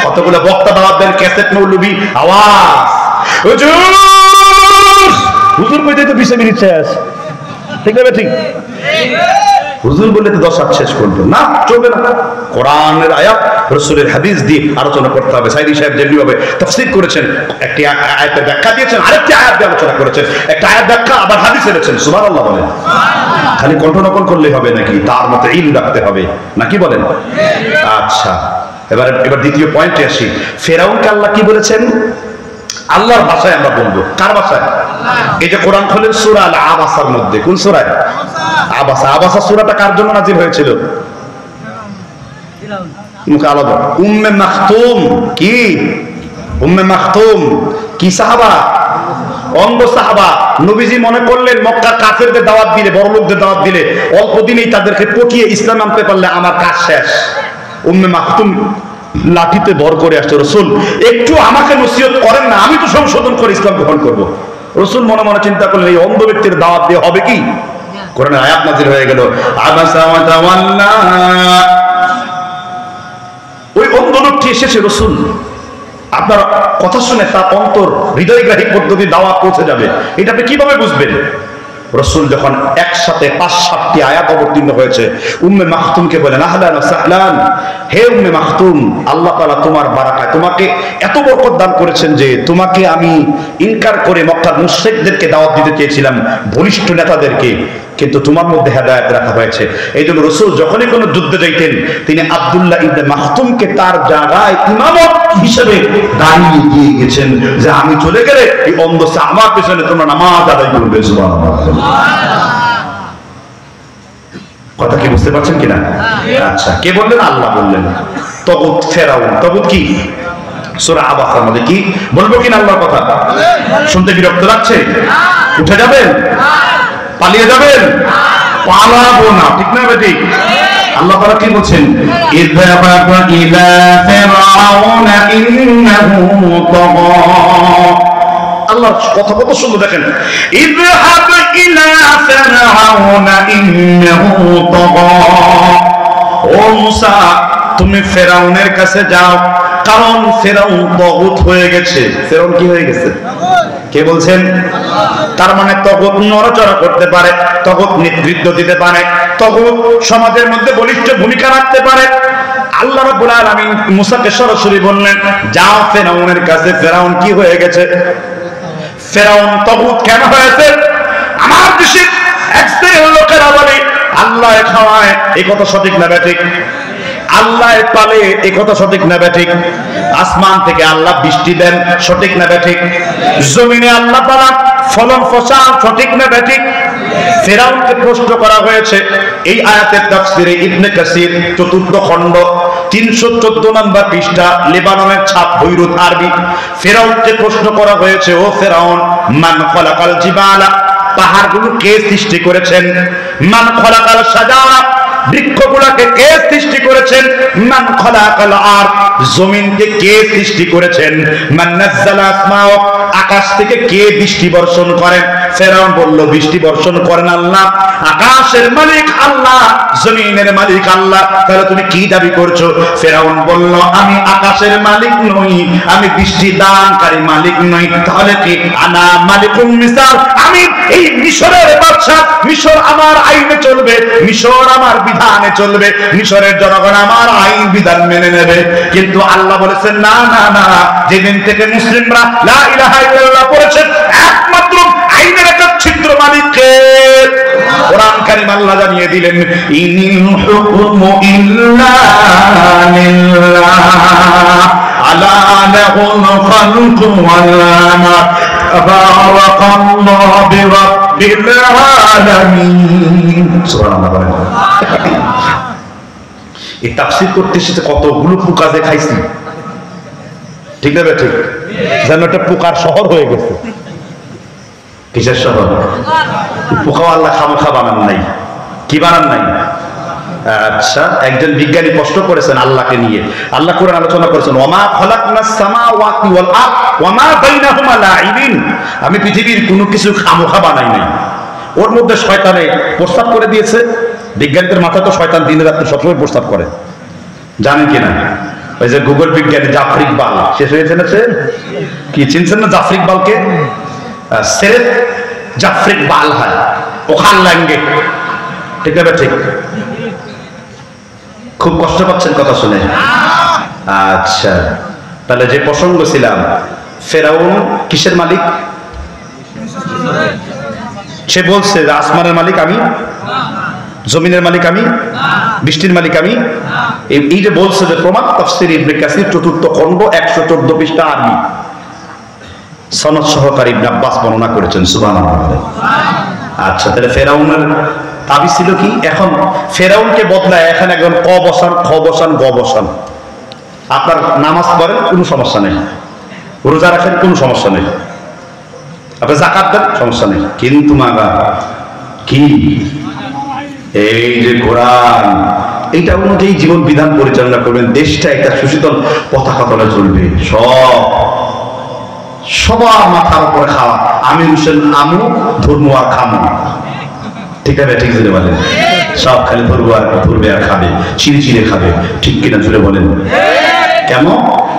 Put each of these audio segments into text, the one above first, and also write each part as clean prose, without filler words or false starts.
কতগুলো বক্তা দাওয়াত দেন, ক্যাসেট মৌলবি আওয়াজ, হুজুর হুজুর কইতে তো 20 মিনিট শেষ, ঠিক না ঠিক? হুজুর বলে তো 10 শেষ করবে না, চলবে না। কোরআনের আয়াত রাসূলের হাদিস দিয়ে আলোচনা করতে হবে। সাইদি সাহেব যেভাবে তাফসীর করেছেন, একটি আয়াতের ব্যাখ্যা দিয়েছেন, আরেকটি আয়াত দিয়ে আলোচনা করেছেন, একটা আয়াত ব্যাখ্যা আবার হাদিস এনেছেন। সুবহানাল্লাহ বলেন। খালি কণ্ঠ নকল করলেই হবে নাকি? তার মতো ইলম রাখতে হবে নাকি বলেন? আচ্ছা, এবার দ্বিতীয় পয়েন্টে আসি। ফেরাউনকে আল্লাহ কি বলেছেন? আল্লাহর ভাষায় আমরা বলবো। কার ভাষায়? এই যে কোরআন খোলেন সূরা আল আবাসার মধ্যে, কোন সূরায়? আবাসা। আবাসা সূরাটা কার জন্য নাযিল হয়েছিল? মুখে আলাদা। উম্মে মাখতুম কি? উম্মে মাখতুম কি সাহাবা? অন্ধ সাহাবা। নবীজি মনে করলেন মক্কার কাফেরদের দাওয়াত দিলে, বড় লোকদের দাওয়াত দিলে, অল্প দিনেই তাদেরকে পটিয়ে ইসলাম আনতে পারলে আমার কাজ শেষ। উম্মে মাখতুম লাঠিতে ভর করে আসছে, রাসূল একটু আমাকে নসিহত করেন না, আমি তো সংশোধন করে ইসলাম গ্রহণ করব। রাসূল মনে মনে চিন্তা করলেন এই অন্ধ ব্যক্তির দাওয়াত দিয়ে হবে কি? কোরআনের আয়াত নাযিল হয়ে গেল, আবাসা ওয়া তাওয়াল্লা। ওই অন্ধ লোকটি এসেছে, রাসূল আপনার কথা শুনে তার অন্তর হৃদয়গ্রাহী পদ্ধতি দাওয়াত পৌঁছে যাবে, এটা আপনি কিভাবে বুঝবেন? রাসূল যখন একসাথে 5-7টি আয়াত অবতীর্ণ হয়েছে, উম্মে মাখতুমকে বলেন, আহলান ওয়া সাহলান, হে উম্মে মাখতুম, আল্লাহ তাআলা তোমার বারাকায় তোমাকে এত বরকত দান করেছেন যে তোমাকে আমি ইনকার করে মক্কার মুশরিকদেরকে দাওয়াত দিতে চেয়েছিলাম, বলিষ্ঠ নেতাদেরকে, কিন্তু তোমার মধ্যে হেদায়েত রাখা হয়েছে। এই জন্য রাসূল যখনই কোনো যুদ্ধে যাইতেন, তিনি আব্দুল্লাহ ইবনে মাখতুমকে তার জায়গায় ইমামত হিসেবে দাঁড়িয়ে দিয়ে গেছেন, যে আমি চলে গেলে এই অন্ধ সাহাবার পেছনে তোমরা নামাজ আদায় করবে। সুবহানাল্লাহ। কথা কি বুঝতে পারছেন কিনা? আচ্ছা, কে বললেন? আল্লাহ বললেন। তগুত ফেরাউন। তগুত কি? সূরা আবাসার মধ্যে কি বলবো কিনা আল্লাহর কথা? শুনতে বিরক্ত লাগছে? উঠে যাবেন? পালিয়ে যাবেন? পালাবো না, ঠিক না বেটি? আল্লাহ তাআলা কি বলছেন? ইযহাবা ইলা ফিরআউনা ইন্নাহু তাগা। আল্লাহ কথা কত সুন্দর, দেখেন, ইযহাব ইলা ফিরআউনা ইন্নাহু তাগা। ও মুসা, তুমি ফেরাউনের কাছে যাও, কারণ ফেরাউন তাগুত হয়ে গেছে। ফেরাউন কি হয়ে গেছে? কে বলছেন? তার মানে তাগুত নড়াচড়া করতে পারে, তাগুত নেতৃত্ব দিতে পারে, তাগুত সমাজের মধ্যে বলিষ্ঠ ভূমিকা রাখতে পারে। আল্লাহ রাব্বুল আলামিন মুসাকে সরাসরি বললেন, যাও ফেরাউনের কাছে। ফেরাউন কি হয়ে গেছে? ফেরাউন তাগুত কেন হয়েছে? আমার দেশের এক শ্রেণীর লোকেরা বলে আল্লাহ খাওয়ায়, এই কথা সঠিক না ব্যাঠিক? আল্লাহ পালে, এই কথা সঠিক না ব্যাঠিক? আসমান থেকে আল্লাহ বৃষ্টি দেন, সঠিক না ব্যাঠিক? জমিনে আল্লাহ তাআলা ফলন ফসাল, সঠিক না ব্যাঠিক? ফেরাউনকে প্রশ্ন করা হয়েছে এই আয়াতের তাফসিরে ইবনে কাসির 4th খণ্ড 314 নম্বর পৃষ্ঠা, লেবাননের ছাপ, বৈরুত আরবি। ফেরাউনকে প্রশ্ন করা হয়েছে, ও ফেরাউন, মান খলাকাল জিবালা, পাহাড়গুলো কে সৃষ্টি করেছেন? মান খলাকাল শাজারা, বৃক্ষগুলোকে কে সৃষ্টি করেছেন? মান খলাকাল আরদ, জমিনকে কে সৃষ্টি করেছেন? মান নাযালা আসমাও, আকাশ থেকে কে বৃষ্টি বর্ষণ করেন? ফেরাউন বলল, বৃষ্টি বর্ষণ করেন আল্লাহ, আকাশের মালিক আল্লাহ, জমিনের মালিক আল্লাহ, তাহলে তুমি কি দাবি করছো? ফেরাউন বলল, আমি আকাশের মালিক নই, আমি বৃষ্টি দানকারী মালিক নই, তাহলে কি? আনা মালিকুম মিসর, আমি এই মিশরের বাদশা, মিশর আমার আইনে চলবে, মিশর আমার বিধানে চলবে, মিশরের জনগণ আমার আইন বিধান মেনে নেবে। কিন্তু আল্লাহ বলেছেন, না না না, যেদিন থেকে মুসলিমরা লা ইলাহা ইল্লাল্লাহ পড়েছেন, একমাত্র আইনের একটা ছিদ্র মালিককে। কোরআন কারীম আল্লাহ জানিয়ে দিলেন, ইনিল হুকমু ইল্লা লিল্লাহ আলা লাহুল খালকু ওয়াল আমর তাবারাকাল্লাহু বিরাব্বিল আলামিন। সুবহানাল্লাহ। এই তাফসীর করতে এসে কতগুলো পোকা যে খাইছি, ঠিক না ঠিক? যেন একটা পোকার শহর হয়ে গেছে। কিসের শহর? পোকা আল্লাহ খামখা বানান নাই। কি বানান নাই? আচ্ছা, একজন বিজ্ঞানী প্রশ্ন করেছেন আল্লাহকে নিয়ে। আল্লাহ কোরআন আলোচনা করেছেন, ওয়ামা খালাকনাস সামাওয়াতি ওয়াল আরদ ওয়ামা বাইনাহুমা লাঈবিন, আমি পৃথিবীর কোনো কিছু খামখা বানাই নাই। ওর মধ্যে শয়তানে প্রস্তাব করে দিয়েছে। বিজ্ঞানীদের মাথায় তো শয়তান দিনে রাত্রে সবসময় প্রস্তাব করে, জানেন কিনা? ওই যে গুগল বিজ্ঞানী জাফর ইকবাল শেষ হয়েছে না, সে কি চিনছেন না জাফর ইকবালকে? সেরেত জাফর ইকবাল হয় ওখান লাঙ্গে, ঠিক আছে? ঠিক, খুব কষ্ট পাচ্ছেন কথা শুনে? আচ্ছা, তাহলে যে প্রসঙ্গ ছিলাম, ফেরাউন কিসের মালিক? সে বলছে যে আসমানের মালিক আমি, জমিনের মালিক আমি, বৃষ্টির মালিক আমি। এই যে বলছে যে প্রমাণ, তাফসীর ইবনে কাসির ৪র্থ খণ্ড ১১৪ পৃষ্ঠা আরবি, সনদ সহকারী ইবনে আব্বাস বর্ণনা করেছেন। সুবহানাল্লাহ। আচ্ছা, তাহলে ফেরাউনের দাবি ছিল কি? এখন ফেরাউনকে বদলায় এখন একজন ক বসান, খ বসান, গ বসান। আপনার নামাজ পড়েন কোনো সমস্যা নেই, রোজা রাখেন কোনো সমস্যা নেই, আপনি যাকাত দেন সমস্যা নেই, কিন্তু মাগা কি এই যে কোরআন, এইটা অনুযায়ী জীবন বিধান পরিচালনা করবেন, দেশটা একটা সুশীতল পতাকা তলে চলবে, সবার মাথার উপরে খাওয়া, আমি হোসেন আমু ধর্ম আর খামু, ঠিক আছে? ঠিক জুড়ে বলেন, সব খালি ধরবো আর ধরবে আর খাবে, চিড়ে চিড়ে খাবে, ঠিক কিনা জুড়ে বলেন? কেন?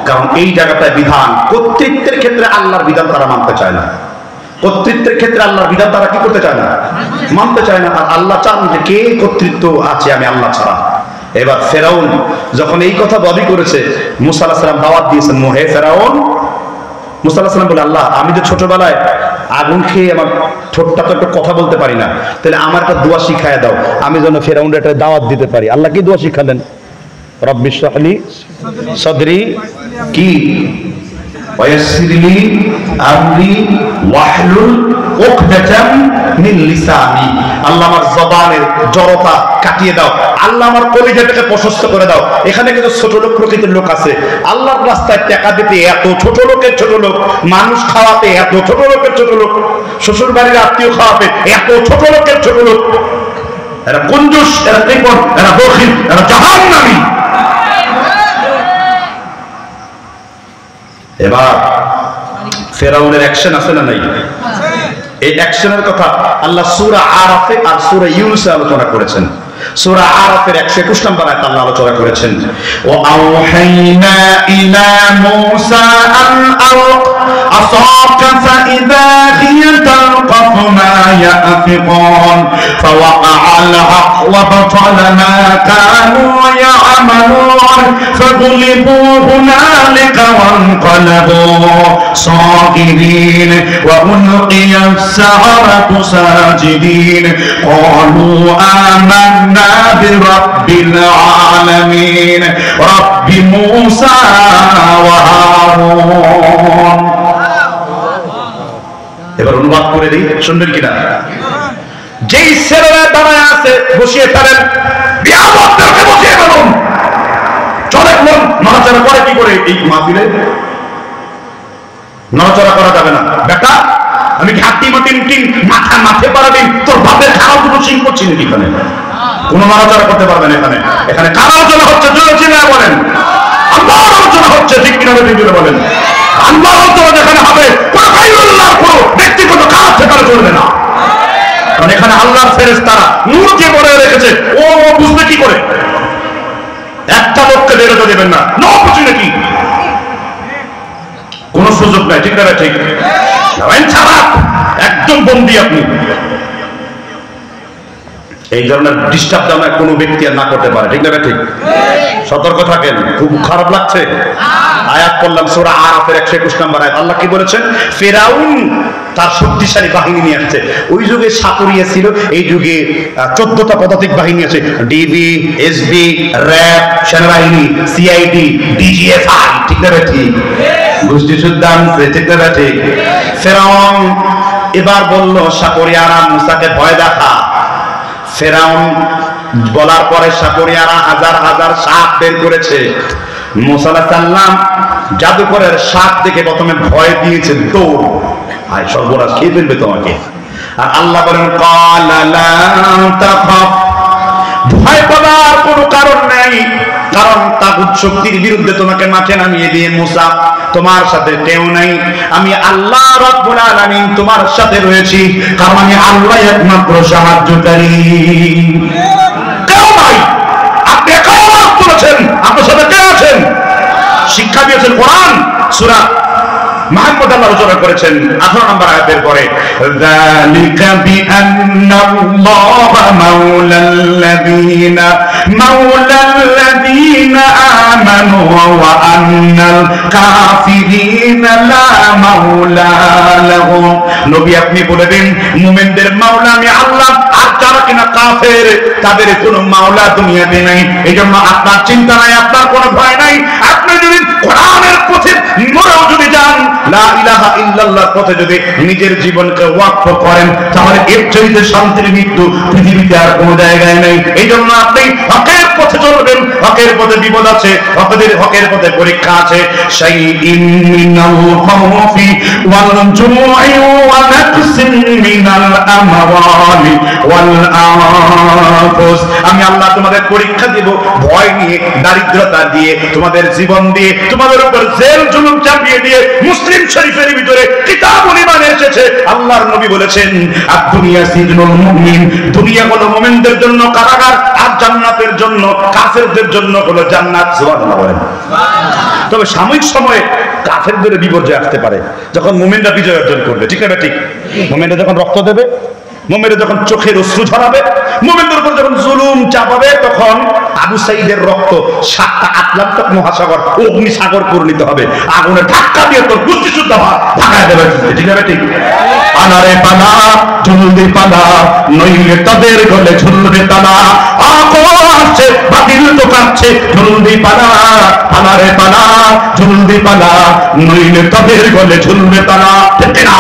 কারণ এই জায়গাটায় বিধান, কর্তৃত্বের ক্ষেত্রে আল্লাহর বিধান তারা মানতে চায় না, কর্তৃত্বের ক্ষেত্রে আল্লাহর বিধান তারা কি করতে চায় না? মানতে চায় না। আর আল্লাহ চান যে কে কর্তৃত্ব আছে আমি আল্লাহ ছাড়া। এবার ফেরাউন যখন এই কথা দাবি করেছে, মুসা আলাইহিস সালাম দাওয়াত দিয়েছেন, হে ফেরাউন। মুসা আলাইহিস সালাম বলে, আল্লাহ আমি যে ছোটবেলায় আগুন খেয়ে আমার ঠোঁটটা তো একটা কথা বলতে পারি না, তাহলে আমার একটা দোয়া শিখায় দাও, আমি যেন ফেরাউনের একটা দাওয়াত দিতে পারি। আল্লাহ কি দোয়া শিখালেন? রব্বি ইশরাহ লি সাদরি কি ওয়ায়াসসির লি আমরি ওয়াহলুল উকদাতাম মিন লিসানি। আল্লাহ আমার জবানের জড়তা কাটিয়ে দাও, আল্লাহ আমার কলিজাটাকে প্রশস্ত করে দাও। এখানে কিন্তু ছোট লোক প্রকৃতির লোক আছে, আল্লাহর রাস্তায় টাকা দিতে এত ছোট লোকের ছোট লোক, মানুষ খাওয়াতে এত ছোট লোকের ছোট লোক, শ্বশুর বাড়ির আত্মীয় খাওয়াতে এত ছোট লোকের ছোট লোক। এরা কঞ্জুস, এরা কৃপণ, এরা বখিল, এরা জাহান্নামী। এবার ফেরাউনের অ্যাকশন আছে না নাই? এই অ্যাকশনের কথা আল্লাহ সূরা আরাফে আর সূরা ইউনূসে আলোচনা করেছেন। সূরা আরাফের 121 নম্বর আয়াতে আল্লাহ আলোচনা করেছেন, ওয়া আওহাইনা ইলা মূসা আন আলক আসাকা ফাইযা হিয়া তালকাফু মা ইয়াফিকুন ফাওয়াআল হক ওয়া বাতালা মা কানু ইয়া'মালুন ফাগুলিবু হুনালিকা ওয়ানকালাবু সাগিরিন ওয়া উলকিয়াস সাহারাতু সাজিদিন ক্বালু আমান্না برب العالمين رب موسى وهارون। এবার অনুবাদ করে দিই, শুনবেন কিনা? যেই ছেলেরা দাঁড়ায় আছে বসিয়ে ফেলেন, বিয়াদবদেরকে বসিয়ে ফেলুন। চলে কোন নড়াচড়া করে কি করে? এই মাহফিলে নড়াচড়া করা যাবে না। বেটা আমি কি হাতি মাটি মাথে পাড়া দিন, তোর বাপের খারাপ কোনো সিং করছি নাকি? এখানে কোন নড়াচড়া করতে পারবেন? এখানে কার আলোচনা হচ্ছে? জোরে চিল্লায় বলেন। আল্লাহর আলোচনা হচ্ছে, ঠিক কিনা জোরে বলেন। আল্লাহর আলোচনা যেখানে হবে কোনো গায়রুল্লাহর কোনো ব্যক্তিগত কাজ সেখানে চলবে না, কারণ এখানে আল্লাহর ফেরেশতারা নূর দিয়ে বলে রেখেছে। ও বুঝবে কি করে? একটা লোককে বেরোতে দেবেন না, ন বুঝি নাকি? কোন সুযোগ নাই, ঠিক না? ঠিক ছাড়া একদম বন্দী আপনি। এই ধরনের ডিস্টার্ব যেন কোনো ব্যক্তি আর না করতে পারে, ঠিক না? ঠিক, সতর্ক থাকেন। খুব খারাপ লাগছে আয়াত পড়লাম সূরা আরাফের 121 নম্বর আয়াত। আল্লাহ কি বলেছেন? ফেরাউন তার শক্তিশালী বাহিনী নিয়ে আসছে। ওই যুগে সাপুরিয়া ছিল, এই যুগে 14টা পদাতিক বাহিনী আছে, ডিবি, এসবি, র্যাব, সেনাবাহিনী, সিআইডি, ডিজিএফআই, ঠিক না? ঠিক, গোষ্ঠী শুদ্ধান, ঠিক না? ঠিক। ফেরাউন এবার বলল সাপুরিয়ারা মুসাকে ভয় দেখা। ফেরাউন বলার পরে সাপুরিয়ারা হাজার হাজার সাপ বের করেছে। মুসা আলাইহিস সালাম জাদুকরের সাপ দেখে প্রথমে ভয় দিয়েছে, দৌড়, আয় সর্বনাশ, খেয়ে ফেলবে তোমাকে। আর আল্লাহ বলেন ক্বালা লা তাখাফ, ভয় পাওয়ার কোনো কারণ নেই, কারণ তাগুত শক্তির বিরুদ্ধে তোমাকে মাঠে নামিয়ে দিয়ে মুসা তোমার সাথে কেউ নাই, আমি আল্লাহ রাব্বুল আলামিন তোমার সাথে রয়েছি, কারণ আমি আল্লাহ একমাত্র সাহায্যকারী, কেউ নাই। আপনি একা আওয়াজ তুলেছেন, আপনার সাথে কে আছেন? পবিত্র কোরআন সূরা মুহাম্মদ আল্লাহ রচনা করেছেন 18 নম্বর আয়াতের পরে, যালিকা বিআন্নাল্লাহা মাওলাল্লাযীনা আমানু ওয়া আন্নাল কাফিরিনা লা মাওলা লাহুম। নবী আপনি বলে দিন মুমিনদের মাওলা আমি আল্লাহ, আর যারা কিনা কাফের তাদের কোনো মাওলা দুনিয়াতে নাই। এইজন্য আপনার চিন্তা নাই, আপনার কোনো ভয় নাই। আপনি যদি কোরআনের পথে মরেও যদি যান, লা ইলাহা ইল্লাল্লাহর পথে যদি নিজের জীবনকে ওয়াকফ করেন, তাহলে এর চাইতে শান্তির মৃত্যু পৃথিবীতে আর কোনো জায়গায় নেই। এইজন্য আপনি হকের পথে চলবেন। হকের পথে বিপদ আছে, হকের পথে পরীক্ষা আছে। শাইইন মিনাল খাউফি ওয়াল জুই ওয়া নাকসিন মিনাল আমওয়ালি ওয়াল আনফুস। আমি আল্লাহ তোমাদের পরীক্ষা দেব ভয় নিয়ে, দারিদ্রতা দিয়ে, তোমাদের জীবন দিয়ে, তোমাদের উপর জেল জুলুম চাপিয়ে দিয়ে। মুসলিম শরীফের ভিতরে কিতাবুল ঈমান এসেছে, আল্লাহর নবী বলেছেন আদ-দুনিয়া সিজনুল মুমিন, দুনিয়া হলো মুমিনদের জন্য কারাগার, আর জান্নাতের জন্য কাফেরদের জন্য হলো জান্নাত। সুবহানাল্লাহ বলেন। তবে সাময়িক সময়ে কাফেরদের বিপর্যয় আসতে পারে, যখন মুমিনরা বিজয় অর্জন করবে। ঠিক না ঠিক? মুমিনরা যখন রক্ত দেবে, মুমিনরা যখন চোখের অশ্রু ঝরাবে, মুমিনদের উপর যখন জুলুম চাপাবে, তখন আবু সাঈদের রক্ত 7টা আটলান্টিক মহাসাগর অগ্নিসাগর পরিণত হবে। আগুনে ধাক্কা দিয়ে তোর কুষ্টি শুদ্ধ ভাগায় দেবে। ঠিক না ঠিক? আনারে পালা ঝুলবে পালা, নইলে তাদের গলে ঝুলবে তালা। আসছে বাতিল তো কাঁপছে, ঝুলবে পালা আনারে পালা ঝুলবে পালা, নইলে তাদের গলে ঝুলবে তালা। ঠিক না?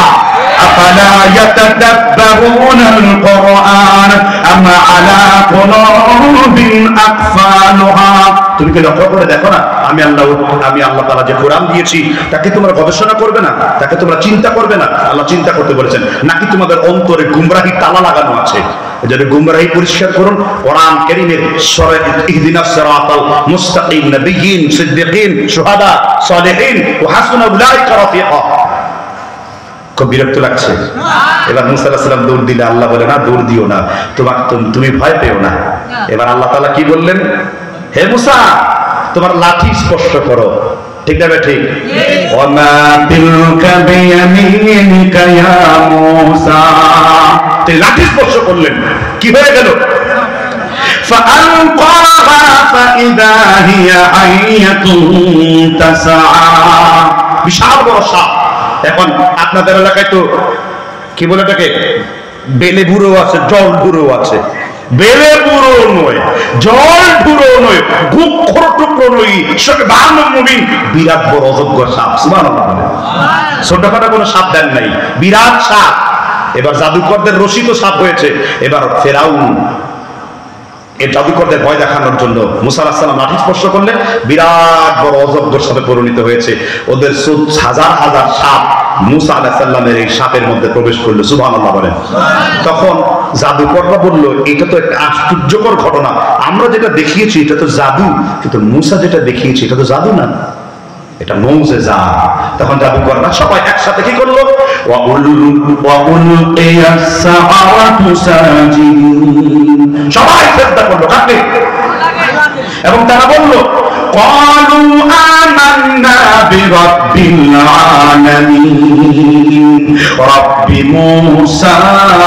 أفلا يتدبرون القرآن أم على قلوب أقفالها। তুমি কি লক্ষ্য করে দেখো না, আমি আল্লাহ তাআলা যে কোরআন দিয়েছি তাকে তোমরা গবেষণা করবে না, তাকে তোমরা চিন্তা করবে না? আল্লাহ চিন্তা করতে বলেছেন। নাকি তোমাদের অন্তরে গুমরাহি তালা লাগানো আছে? এজন্য গুমরাহি পরিষ্কার করুন। কোরআন কারীমের সূরা ইহদিনাস সিরাতাল মুস্তাকিম, নবিয়্যিন, সিদ্দিকিন, শুহাদা, সালিহিন ওয়া হাসুনা উলাইকা রাফিকা। খুব বিরক্ত লাগছে। এবার মুসা আলাইহিস সালাম দৌড় দিলে আল্লাহ বলে না, দৌড় দিও না, তুমি ভয় পেও না। এবার আল্লাহ তাআলা কি বললেন? হে মুসা, তোমার লাঠি স্পর্শ করো। ঠিক না ঠিক? ওয়ামা তিলকা বিয়ামিনিকা ইয়া মুসা। তে লাঠি স্পর্শ করলেন, কি হয়ে গেল? ফাআলকাহা ফাইদা হিয়া আইয়াতুন তাসআ। বিশাল বড় সাপ। এখন আপনাদের এলাকায় তো কি বলে এটাকে, বেলে বুড়ো আছে, জল বুড়ো আছে। বেলে বুড়ো নয়, জল বুড়ো নয়, গুক্ষর টুকরো নয়, সঙ্গে বাহান্ন মুমিন, বিরাট বড় অযোগ্য সাপ। সুবহানাল্লাহ। ছোটখাটো কোনো সাপ দেন নাই, বিরাট সাপ। এবার জাদুকরদের রশিদ সাপ হয়েছে। এবার ফেরাউন এই জাদুকরদের ভয় দেখানোর জন্য মুসা আলাইহিস সালাম লাঠি স্পর্শ করলে বিরাট বড় অজগরের সাথে পরিণত হয়েছে। ওদের হাজার হাজার সাপ মুসা আলাইহিস সালামের এই সাপের মধ্যে প্রবেশ করলো। সুবহানাল্লাহ বলেন। তখন জাদুকররা বলল, এটা তো একটা আশ্চর্যকর ঘটনা, আমরা যেটা দেখিয়েছি এটা তো জাদু, কিন্তু মুসা যেটা দেখিয়েছে এটা তো জাদু না, এটা মুজিজা। তখন জাদুকররা সবাই একসাথে কি করলো? সবাই সিজদা করলো কাকে? এবং তারা বলল, ক্বালু আমান্না বিরাব্বিল আলামিন রাব্বি মূসা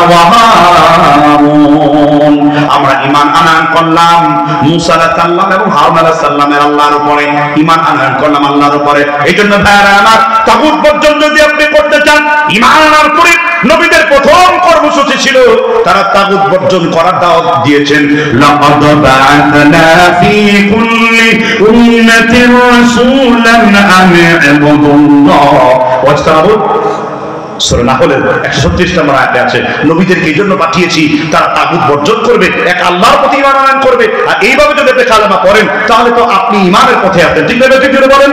ওয়া হারুন। আমরা ঈমান আনয়ন করলাম মূসা আলাইহিস সালাম এবং হারুন আলাইহিস সালামের আল্লাহর উপরে, ঈমান আনয়ন করলাম আল্লাহর উপরে। এইজন্য ভাইরা আমার, তাগুত বর্জন যদি আপনি করতে চান, ঈমান আনার পরে নবীদের প্রথম কর্মসূচি ছিল তারা তাগুত বর্জন করার দাওয়াত দিয়েছেন। লাকাদ বা'আথনা ফি কুল্লি উম্মাতিন রাসূলান আন ইবুদুল্লাহ ওয়াজতানিবু। সূরা নাহলের 136 নম্বর আয়াতে আছে, নবীদেরকে এই জন্য পাঠিয়েছি তারা তাগুত বর্জন করবে, এক আল্লাহর প্রতি ঈমান আনয়ন করবে। আর এইভাবে যদি আপনি কালেমা পড়েন তাহলে তো আপনি ঈমানের পথে আছেন। ঠিক না ঠিক জোরে বলেন?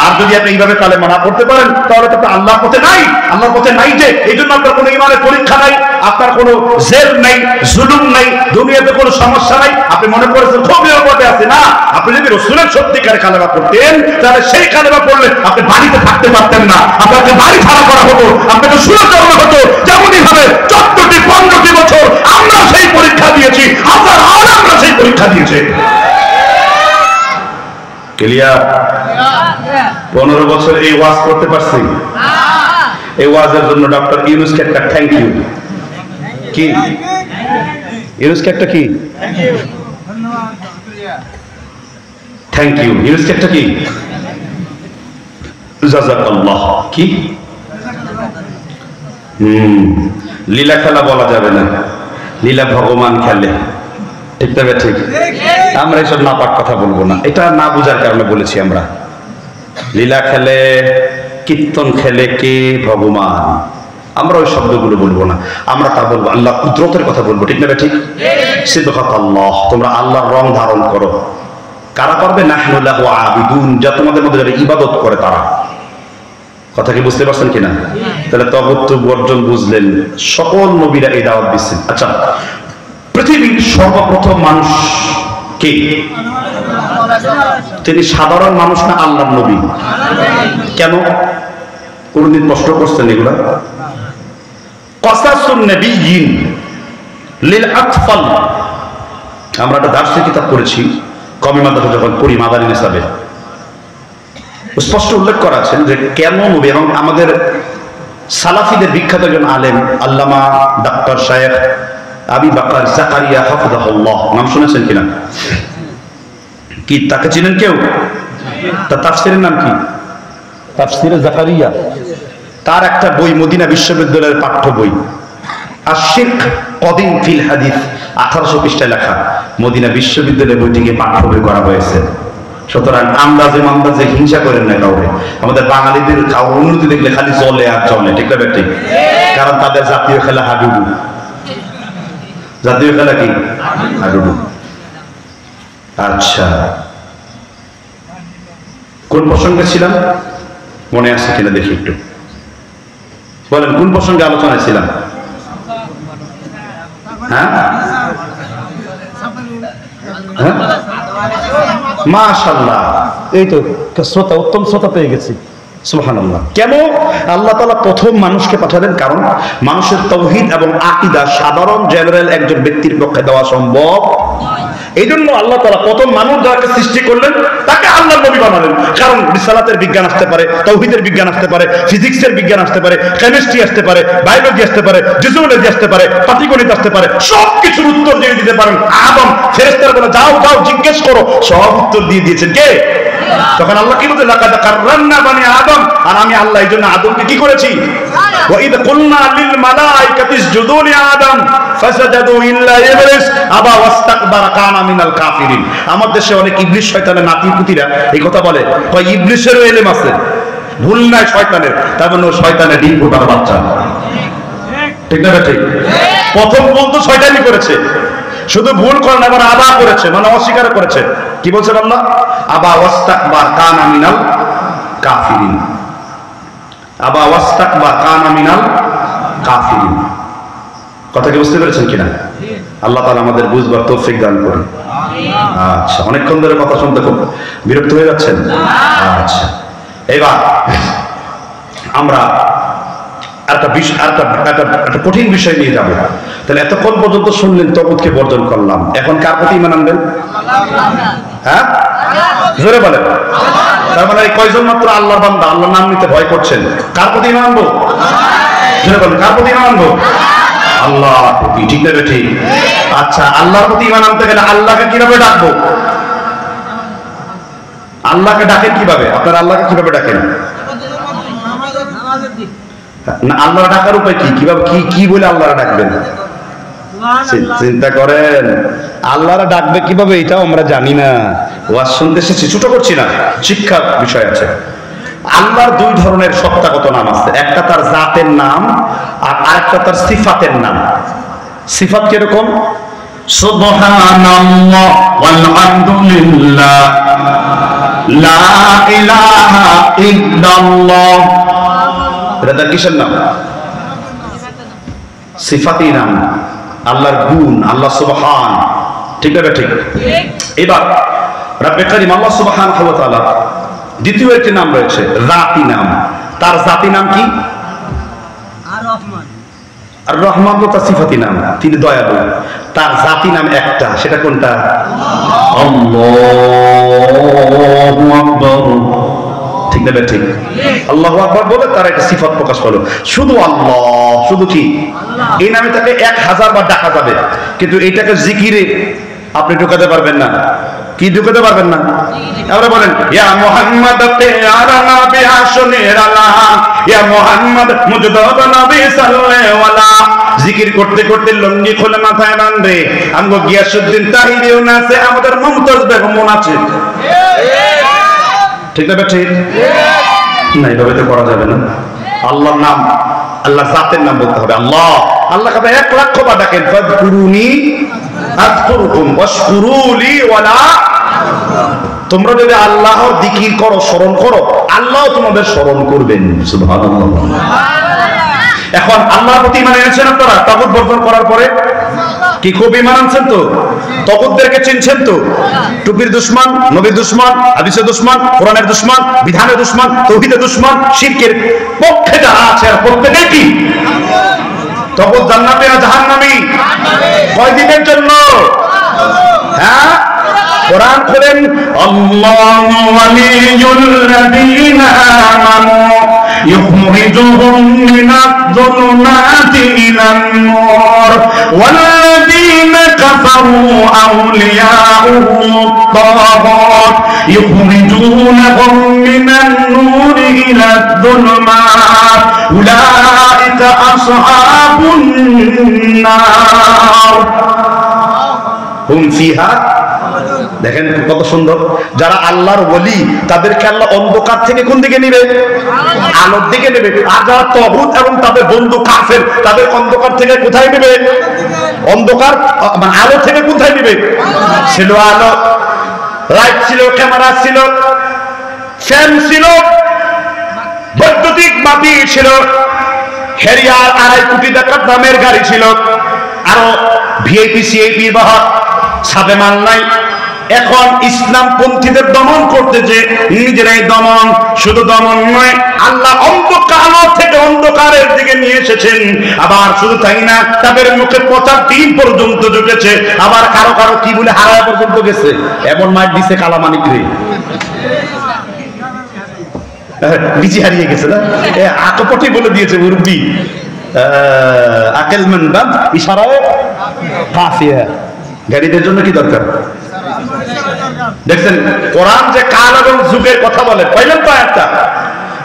আর যদি আপনি এইভাবে কালেমা না পড়তে পারেন তাহলে তো আপনি আল্লাহর পথে নাই। আল্লাহর পথে নাই যে, এই জন্য আপনার কোনো ঈমানের পরীক্ষা নাই, আপনার কোনো জেল নাই, জুলুম নাই, দুনিয়াতে কোনো সমস্যা নাই। আপনি মনে করেছেন খুব নিরাপদে আছে। না, আপনি যদি রাসূলের সত্যিকারে কালেমা পড়তেন তাহলে সেই কালেমা পড়লে আপনি বাড়িতে থাকতে পারতেন না, আপনাকে বাড়ি ছাড়া করা হতো, আপনাকে সুযোগ দেওয়া হতো। যেমনই ভাবে 14-15 বছর আমরা সেই পরীক্ষা দিয়েছি, হাজার আমরা সেই পরীক্ষা দিয়েছি। ক্লিয়ার? 15 বছর এই ওয়াজ করতে পারছি। এই ওয়াজের জন্য ডক্টর ইউনুসকে একটা থ্যাংক ইউ। কি ইউনুসকে একটা কি থ্যাংক ইউ, ইউনুসকে একটা কি জাযাকাল্লাহ। কি লীলা খেলা বলা যাবে না, লীলা ভগবান খেলে, ঠিক তবে ঠিক। আমরা এইসব নাপাক কথা বলবো না, এটা না বুঝার কারণে বলেছি আমরা। লীলা খেলে, কীর্তন খেলে কে? ভগবান। আমরা ওই শব্দগুলো বলবো না, আমরা তা বলবো আল্লাহ কুদরতের কথা বলবো, ঠিক না ঠিক? সিবহাত আল্লাহ, তোমরা আল্লাহর রং ধারণ করো। কারা করবে? নাহনু লাহু আবিদুন, যা তোমাদের মধ্যে যারা ইবাদত করে তারা। কথা কি বুঝতে পারছেন কিনা? তাহলে তাগুত বর্জন বুঝলেন, সকল নবীরা এই দাওয়াত দিচ্ছেন। আচ্ছা, পৃথিবীর সর্বপ্রথম মানুষ কে? তিনি সাধারণ মানুষ না আল্লাহর নবী? কেন? কোনদিন প্রশ্ন করছেন এগুলা? কসাসুন নবিয়্যিন লিল আতফাল, আমরা একটা দার্সিক কিতাব পড়েছি কওমি মাদ্রাসা যখন পড়ি, মাদানী নিসাবে স্পষ্ট উল্লেখ করা আছে যে কেন নবী। এবং আমাদের সালাফিদের বিখ্যাত একজন আলেম আল্লামা ডাক্তার শায়েখ আবি বকর জাকারিয়া হাফিজাহুল্লাহ, নাম শুনেছেন কিনা? কি তাকে চিনেন কেউ? তার তাফসীরের নাম কি? তাফসীরে জাকারিয়া। তার একটা বই মদিনা বিশ্ববিদ্যালয়ের পাঠ্য বই আশ-শিরক কদিম ফিল হাদিস, 1800 পৃষ্ঠায় লেখা। মদিনা বিশ্ববিদ্যালয়ের বইটিকে পাঠ্য বই করা হয়েছে। সুতরাং আন্দাজে মান্দাজে হিংসা করেন না কাউকে। আমাদের বাঙালিদের উন্নতি দেখলে খালি চলে আর চলে, ঠিক না ঠিক? কারণ তাদের জাতীয় খেলা হাডুডু। জাতীয় খেলা কি? হাডুডু। আচ্ছা, কোন প্রসঙ্গে ছিলাম মনে আছে কিনা দেখি একটু বলেন, কোন প্রসঙ্গে আলোচনায় ছিলাম? হ্যাঁ, মাশাআল্লাহ, এই তো শ্রোতা, উত্তম শ্রোতা পেয়ে গেছি। সুবহানাল্লাহ। কেন আল্লাহ তাআলা প্রথম মানুষকে পাঠালেন? কারণ মানুষের তাওহীদ এবং আকীদা সাধারণ জেনারেল একজন ব্যক্তির পক্ষে দেওয়া সম্ভব। এই জন্য আল্লাহ তাআলা প্রথম মানুষ যাকে সৃষ্টি করলেন তাকে আল্লাহর নবী বানালেন। কারণ রিসালাতের বিজ্ঞান আসতে পারে, তাওহীদের বিজ্ঞান আসতে পারে, ফিজিক্সের বিজ্ঞান আসতে পারে, কেমিস্ট্রি আসতে পারে, বায়োলজি আসতে পারে, জিওলজি আসতে পারে, পাটিগণিত আসতে পারে, সব কিছুর উত্তর দিয়ে দিতে পারেন আদম। ফেরেশতারা বলে যাও যাও জিজ্ঞেস করো, সব উত্তর দিয়ে দিয়েছেন কে? তখন আল্লাহ কি বলতে, লাকাদ কাররামনা বানি আদম। আর আমি আল্লাহ এই জন্য আদমকে কি করেছি? ওয়া ইদ কুলনা লিল মালাইকাতি ইসজুদু লি আদম ফাসাজাদু ইল্লা ইবলিস আবা ওয়াস্তাকবারা কানা মিনাল কাফিরিন। আমার দেশে অনেক ইবলিস শয়তানের নাতিপুতিরা এই কথা বলে, কয় ইবলিসেরও ইলম আছে, ভুল নাই শয়তানের, তার মানে শয়তানের ডিম ফোটার বাচ্চা, ঠিক না ঠিক? প্রথম ভুল তো শয়তানই করেছে, শুধু ভুল করেন আবার আবা করেছে, মানে অস্বীকার করেছে। কি বলছেন আল্লাহ? আবা ওয়াস্তাকবার কানা মিনাল কাফিরিন, আবা ওয়াস্তাকবার কানা মিনাল কাফিরিন। কথা কি বুঝতে পেরেছেন কিনা? আল্লাহ তাআলা আমাদের বুঝবার তৌফিক দান করুন। আচ্ছা, অনেকক্ষণ ধরে কথা শুনতে খুব বিরক্ত হয়ে যাচ্ছেন? আচ্ছা, এবার আমরা একটা কঠিন বিষয় নিয়ে যাব। তাহলে এতক্ষণ পর্যন্ত শুনলেন তাগুতকে বর্জন করলাম, এখন কার প্রতি ঈমান আনবেন? হ্যাঁ, জোরে বলেন। তার মানে কয়জন মাত্র আল্লাহর বান্দা আল্লাহর নাম নিতে ভয় করছেন? কার প্রতি ঈমান আনবো? জোরে বলেন, কার প্রতি ঈমান আনবো? আল্লাহর প্রতি, ঠিক না ঠিক? আচ্ছা, আল্লাহর প্রতি ঈমান আনতে গেলে আল্লাহকে কিভাবে ডাকবো? আল্লাহকে ডাকেন কিভাবে? আপনারা আল্লাহকে কিভাবে ডাকেন? না, আল্লাহ ডাকার উপায় কি? কিভাবে কি বলে আল্লাহরা ডাকবেন? চিন্তা করেন, আল্লাহরা ডাকবে কিভাবে এটাও আমরা জানি না। ওয়াজ শুনতে এসেছি, ছোট করছি না, শিক্ষার বিষয় আছে। আল্লাহর দুই ধরনের সত্তাগত নাম আছে, একটা তার জাতের নাম আর আরেকটা তার সিফাতের নাম। সিফাত কিরকম? সুবহানাল্লাহ ওয়াল হামদুলিল্লাহ লা ইলাহা ইল্লাল্লাহ, এটা তার কিসের নাম? সিফাতি নাম, আল্লাহর গুণ, আল্লাহ সুবহান, ঠিক না ঠিক? এবার রব্বে কারীম আল্লাহ সুবহানাহু ওয়া তাআলা দ্বিতীয় একটি নাম রয়েছে, জাতি নাম। তার জাতি নাম কি? আর রহমান তো তার সিফাতি নাম, তিনি দয়ালু। তার জাতি নাম একটা, সেটা কোনটা? আল্লাহু আকবার, ঠিক না ঠিক? আল্লাহু আকবার বলে তারা একটা সিফাত প্রকাশ করলো, শুধু আল্লাহ, শুধু কি এই নামে তাকে 1000 বার ডাকা যাবে, কিন্তু এটাকে জিকিরে আপনি ঢুকাতে পারবেন না। কি ঢুকাতে পারবেন না? আমরা বলেন ইয়া মুহাম্মদ প্যারা নবী আসনের আলা, ইয়া মুহাম্মদ মুজদাবা নবী সাল্লাল্লাহু আলাইহি। জিকির করতে করতে লঙ্গি খুলে মাথায় বাঁধবে। আমগো গিয়াসউদ্দিন তাহিরিও নাচে, আমাদের মুমতাজ বেগমও নাচে, ঠিক না ঠিক? না, এইভাবে তো করা যাবে না। আল্লাহর নাম, আল্লাহর জাতের নাম বলতে হবে। আল্লাহ, আল্লাহ কে 1 লাখ বার ডাকেন, ফাযকুরুনি আযকুরুকুম ওয়াশকুরুলি ওয়ালা। তোমরা যদি আল্লাহর জিকির করো, স্মরণ করো, আল্লাহ তোমাদের স্মরণ করবেন। সুবহানাল্লাহ। এখন আল্লাহর প্রতি ঈমান এনেছেন আপনারা তাগুত বর্জন করার পরে? কি খুব ঈমান আনছেন তো? তাগুতদেরকে চিনছেন তো? টুপির দুশমন, নবীর দুশমন, হাদিসের দুশমন, কোরআনের দুশমন, বিধানের দুশমন, তাওহীদের দুশমন, শিরকের পক্ষে যারা আছে আর প্রত্যেকে কি তাগুত? জান্নাতে না জাহান্নামী? কয়দিনের জন্য? হ্যাঁ, কোরআন খোলেন, আল্লাহু ওয়ালিয়ুল্লাযীনা আমানু يخرجهم من الظلمات إلى النور والذين كفروا أولياؤهم الطاغوت يخرجونهم من النور إلى الظلمات أولئك أصحاب النار هم فيها। দেখেন কত সুন্দর। যারা আল্লাহর ওলি তাদেরকে আল্লাহ অন্ধকার থেকে কোন দিকে নেবে? আলোর দিকে নেবে। আর যারা তাগুত এবং তাদের বন্ধু কাফের, তাদের অন্ধকার থেকে কোথায় নেবে? অন্ধকার মানে আলো থেকে কোথায় নেবে? ছিল আলো, লাইট ছিল, ক্যামেরা ছিল, ফ্যান ছিল, বৈদ্যুতিক বাতি ছিল, হেরিয়ার 2.5 কোটি টাকার দামের গাড়ি ছিল, আরো ভিআইপি সিআইপি বাহক, সাবে মাল নাই। এখন ইসলাম পন্থীদের দমন করতে যে নিজেরাই দমন, শুধু দমন নয়, আল্লাহ অন্ধকার থেকে অন্ধকারের দিকে নিয়ে এসেছেন। আবার শুধু তাই না, তাদের মুখে 50 দিন পর্যন্ত ঢুকেছে। আবার কারো কারো কি বলে হারায় পর্যন্ত গেছে। এমন মাইট দিছে কালামানিক রে, বিজি হারিয়ে গেছে না, আকপটি বলে দিয়েছে মুরব্বি, আকেলমান বাদ ইশারায়ে কাফিয়া। গাড়িদের জন্য কি দরকার? দেখছেন কোরআন যে কাল এবং যুগের কথা বলে, পাইলেন তো একটা